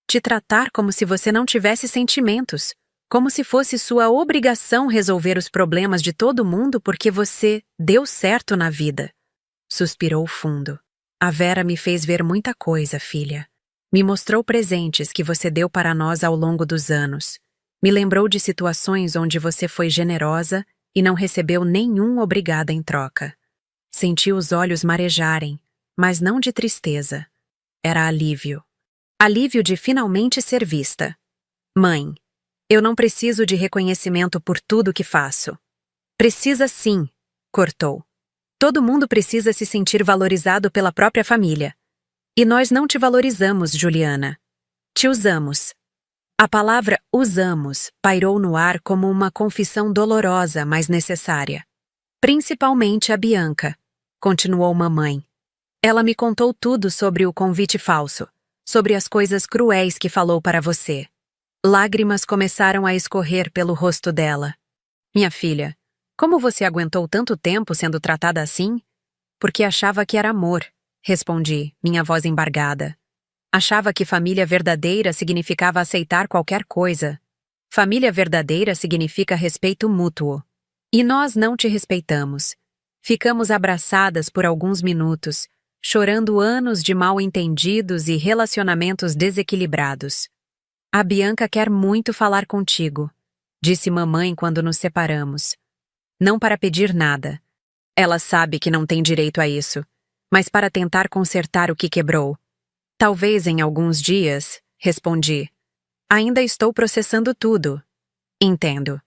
Te tratar como se você não tivesse sentimentos, como se fosse sua obrigação resolver os problemas de todo mundo porque você deu certo na vida. Suspirou fundo. A Vera me fez ver muita coisa, filha. Me mostrou presentes que você deu para nós ao longo dos anos. Me lembrou de situações onde você foi generosa e não recebeu nenhum obrigada em troca. Senti os olhos marejarem, mas não de tristeza. Era alívio. Alívio de finalmente ser vista. Mãe, eu não preciso de reconhecimento por tudo que faço. Precisa sim, cortou. Todo mundo precisa se sentir valorizado pela própria família. E nós não te valorizamos, Juliana. Te usamos. A palavra usamos pairou no ar como uma confissão dolorosa, mas necessária. Principalmente a Bianca, continuou mamãe. Ela me contou tudo sobre o convite falso, sobre as coisas cruéis que falou para você. Lágrimas começaram a escorrer pelo rosto dela. Minha filha, como você aguentou tanto tempo sendo tratada assim? Porque achava que era amor, respondi, minha voz embargada. Achava que família verdadeira significava aceitar qualquer coisa. Família verdadeira significa respeito mútuo. E nós não te respeitamos. Ficamos abraçadas por alguns minutos, chorando anos de mal-entendidos e relacionamentos desequilibrados. A Bianca quer muito falar contigo, disse mamãe quando nos separamos. Não para pedir nada. Ela sabe que não tem direito a isso, mas para tentar consertar o que quebrou. Talvez em alguns dias, respondi. Ainda estou processando tudo. Entendo.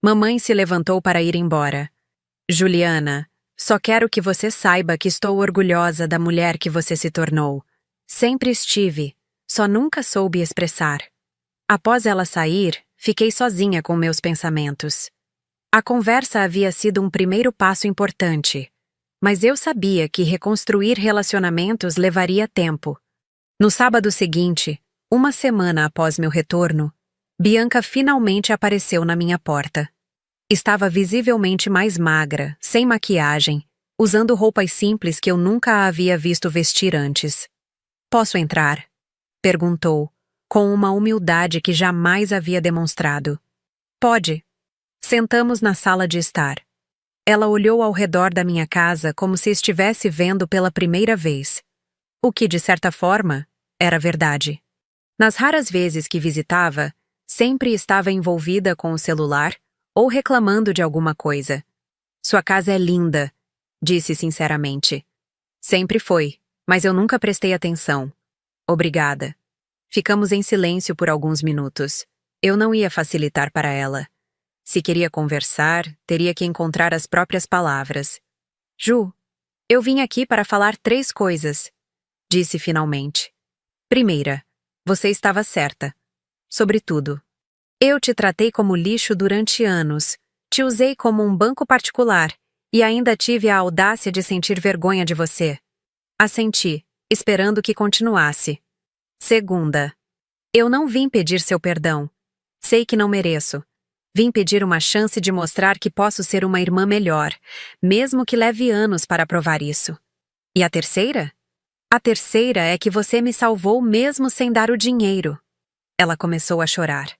Mamãe se levantou para ir embora. Juliana, só quero que você saiba que estou orgulhosa da mulher que você se tornou. Sempre estive, só nunca soube expressar. Após ela sair, fiquei sozinha com meus pensamentos. A conversa havia sido um primeiro passo importante. mas eu sabia que reconstruir relacionamentos levaria tempo. No sábado seguinte, uma semana após meu retorno, Bianca finalmente apareceu na minha porta. Estava visivelmente mais magra, sem maquiagem, usando roupas simples que eu nunca a havia visto vestir antes. "Posso entrar?" perguntou, com uma humildade que jamais havia demonstrado. "Pode." Sentamos na sala de estar. Ela olhou ao redor da minha casa como se estivesse vendo pela primeira vez. O que, de certa forma, era verdade. Nas raras vezes que visitava, sempre estava envolvida com o celular ou reclamando de alguma coisa. "Sua casa é linda", disse sinceramente. "Sempre foi, mas eu nunca prestei atenção." "Obrigada." Ficamos em silêncio por alguns minutos. Eu não ia facilitar para ela. Se queria conversar, teria que encontrar as próprias palavras. "Ju, eu vim aqui para falar 3 coisas", disse finalmente. "Primeira, você estava certa. Sobretudo. Eu te tratei como lixo durante anos, te usei como um banco particular e ainda tive a audácia de sentir vergonha de você." Assenti, esperando que continuasse. "Segunda, eu não vim pedir seu perdão. Sei que não mereço. Vim pedir uma chance de mostrar que posso ser uma irmã melhor, mesmo que leve anos para provar isso." "E a terceira?" "A terceira é que você me salvou mesmo sem dar o dinheiro." Ela começou a chorar.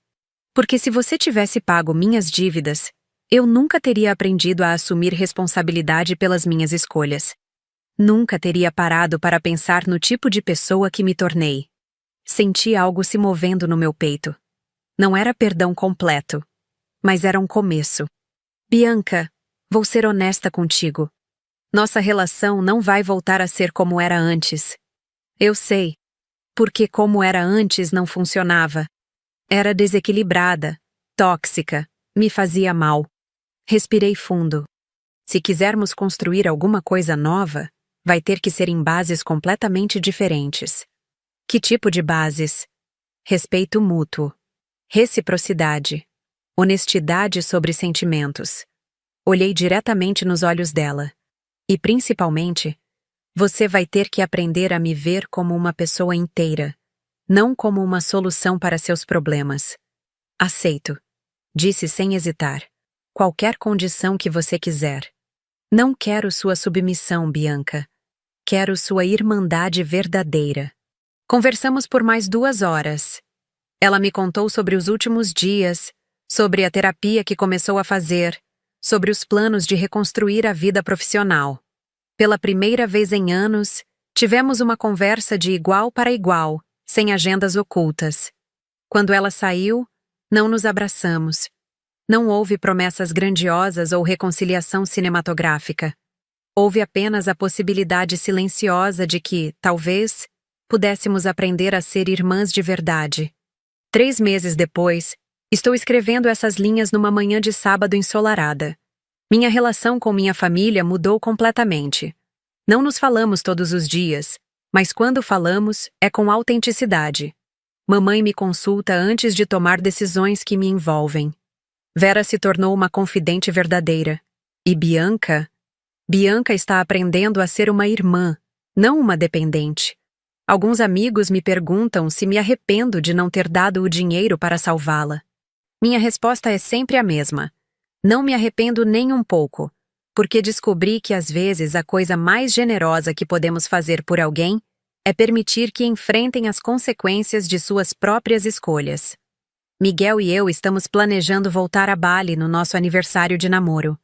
"Porque se você tivesse pago minhas dívidas, eu nunca teria aprendido a assumir responsabilidade pelas minhas escolhas. Nunca teria parado para pensar no tipo de pessoa que me tornei." Senti algo se movendo no meu peito. Não era perdão completo, mas era um começo. "Bianca, vou ser honesta contigo. Nossa relação não vai voltar a ser como era antes." "Eu sei, porque como era antes não funcionava. Era desequilibrada, tóxica, me fazia mal." Respirei fundo. "Se quisermos construir alguma coisa nova, vai ter que ser em bases completamente diferentes." "Que tipo de bases?" "Respeito mútuo. Reciprocidade. Honestidade sobre sentimentos." Olhei diretamente nos olhos dela. "E principalmente, você vai ter que aprender a me ver como uma pessoa inteira, não como uma solução para seus problemas." "Aceito", disse sem hesitar. "Qualquer condição que você quiser." "Não quero sua submissão, Bianca. Quero sua irmandade verdadeira." Conversamos por mais 2 horas. Ela me contou sobre os últimos dias, sobre a terapia que começou a fazer, sobre os planos de reconstruir a vida profissional. Pela primeira vez em anos, tivemos uma conversa de igual para igual, sem agendas ocultas. Quando ela saiu, não nos abraçamos. Não houve promessas grandiosas ou reconciliação cinematográfica. Houve apenas a possibilidade silenciosa de que, talvez, pudéssemos aprender a ser irmãs de verdade. 3 meses depois, estou escrevendo essas linhas numa manhã de sábado ensolarada. Minha relação com minha família mudou completamente. Não nos falamos todos os dias, mas quando falamos, é com autenticidade. Mamãe me consulta antes de tomar decisões que me envolvem. Vera se tornou uma confidente verdadeira. E Bianca? Bianca está aprendendo a ser uma irmã, não uma dependente. Alguns amigos me perguntam se me arrependo de não ter dado o dinheiro para salvá-la. Minha resposta é sempre a mesma. Não me arrependo nem um pouco, porque descobri que às vezes a coisa mais generosa que podemos fazer por alguém é permitir que enfrentem as consequências de suas próprias escolhas. Miguel e eu estamos planejando voltar a Bali no nosso aniversário de namoro.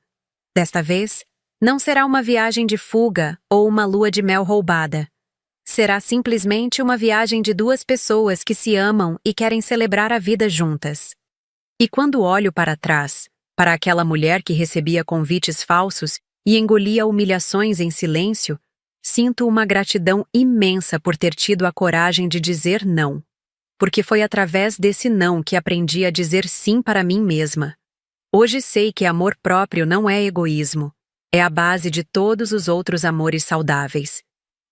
Desta vez, não será uma viagem de fuga ou uma lua de mel roubada. Será simplesmente uma viagem de 2 pessoas que se amam e querem celebrar a vida juntas. E quando olho para trás, para aquela mulher que recebia convites falsos e engolia humilhações em silêncio, sinto uma gratidão imensa por ter tido a coragem de dizer não. Porque foi através desse não que aprendi a dizer sim para mim mesma. Hoje sei que amor próprio não é egoísmo, é a base de todos os outros amores saudáveis.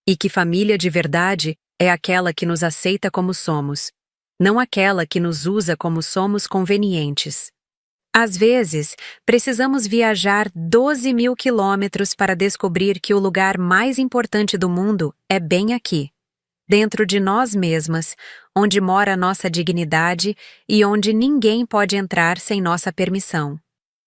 E que família de verdade é aquela que nos aceita como somos, não aquela que nos usa como somos convenientes. Às vezes, precisamos viajar 12.000 quilômetros para descobrir que o lugar mais importante do mundo é bem aqui, dentro de nós mesmas, onde mora nossa dignidade e onde ninguém pode entrar sem nossa permissão.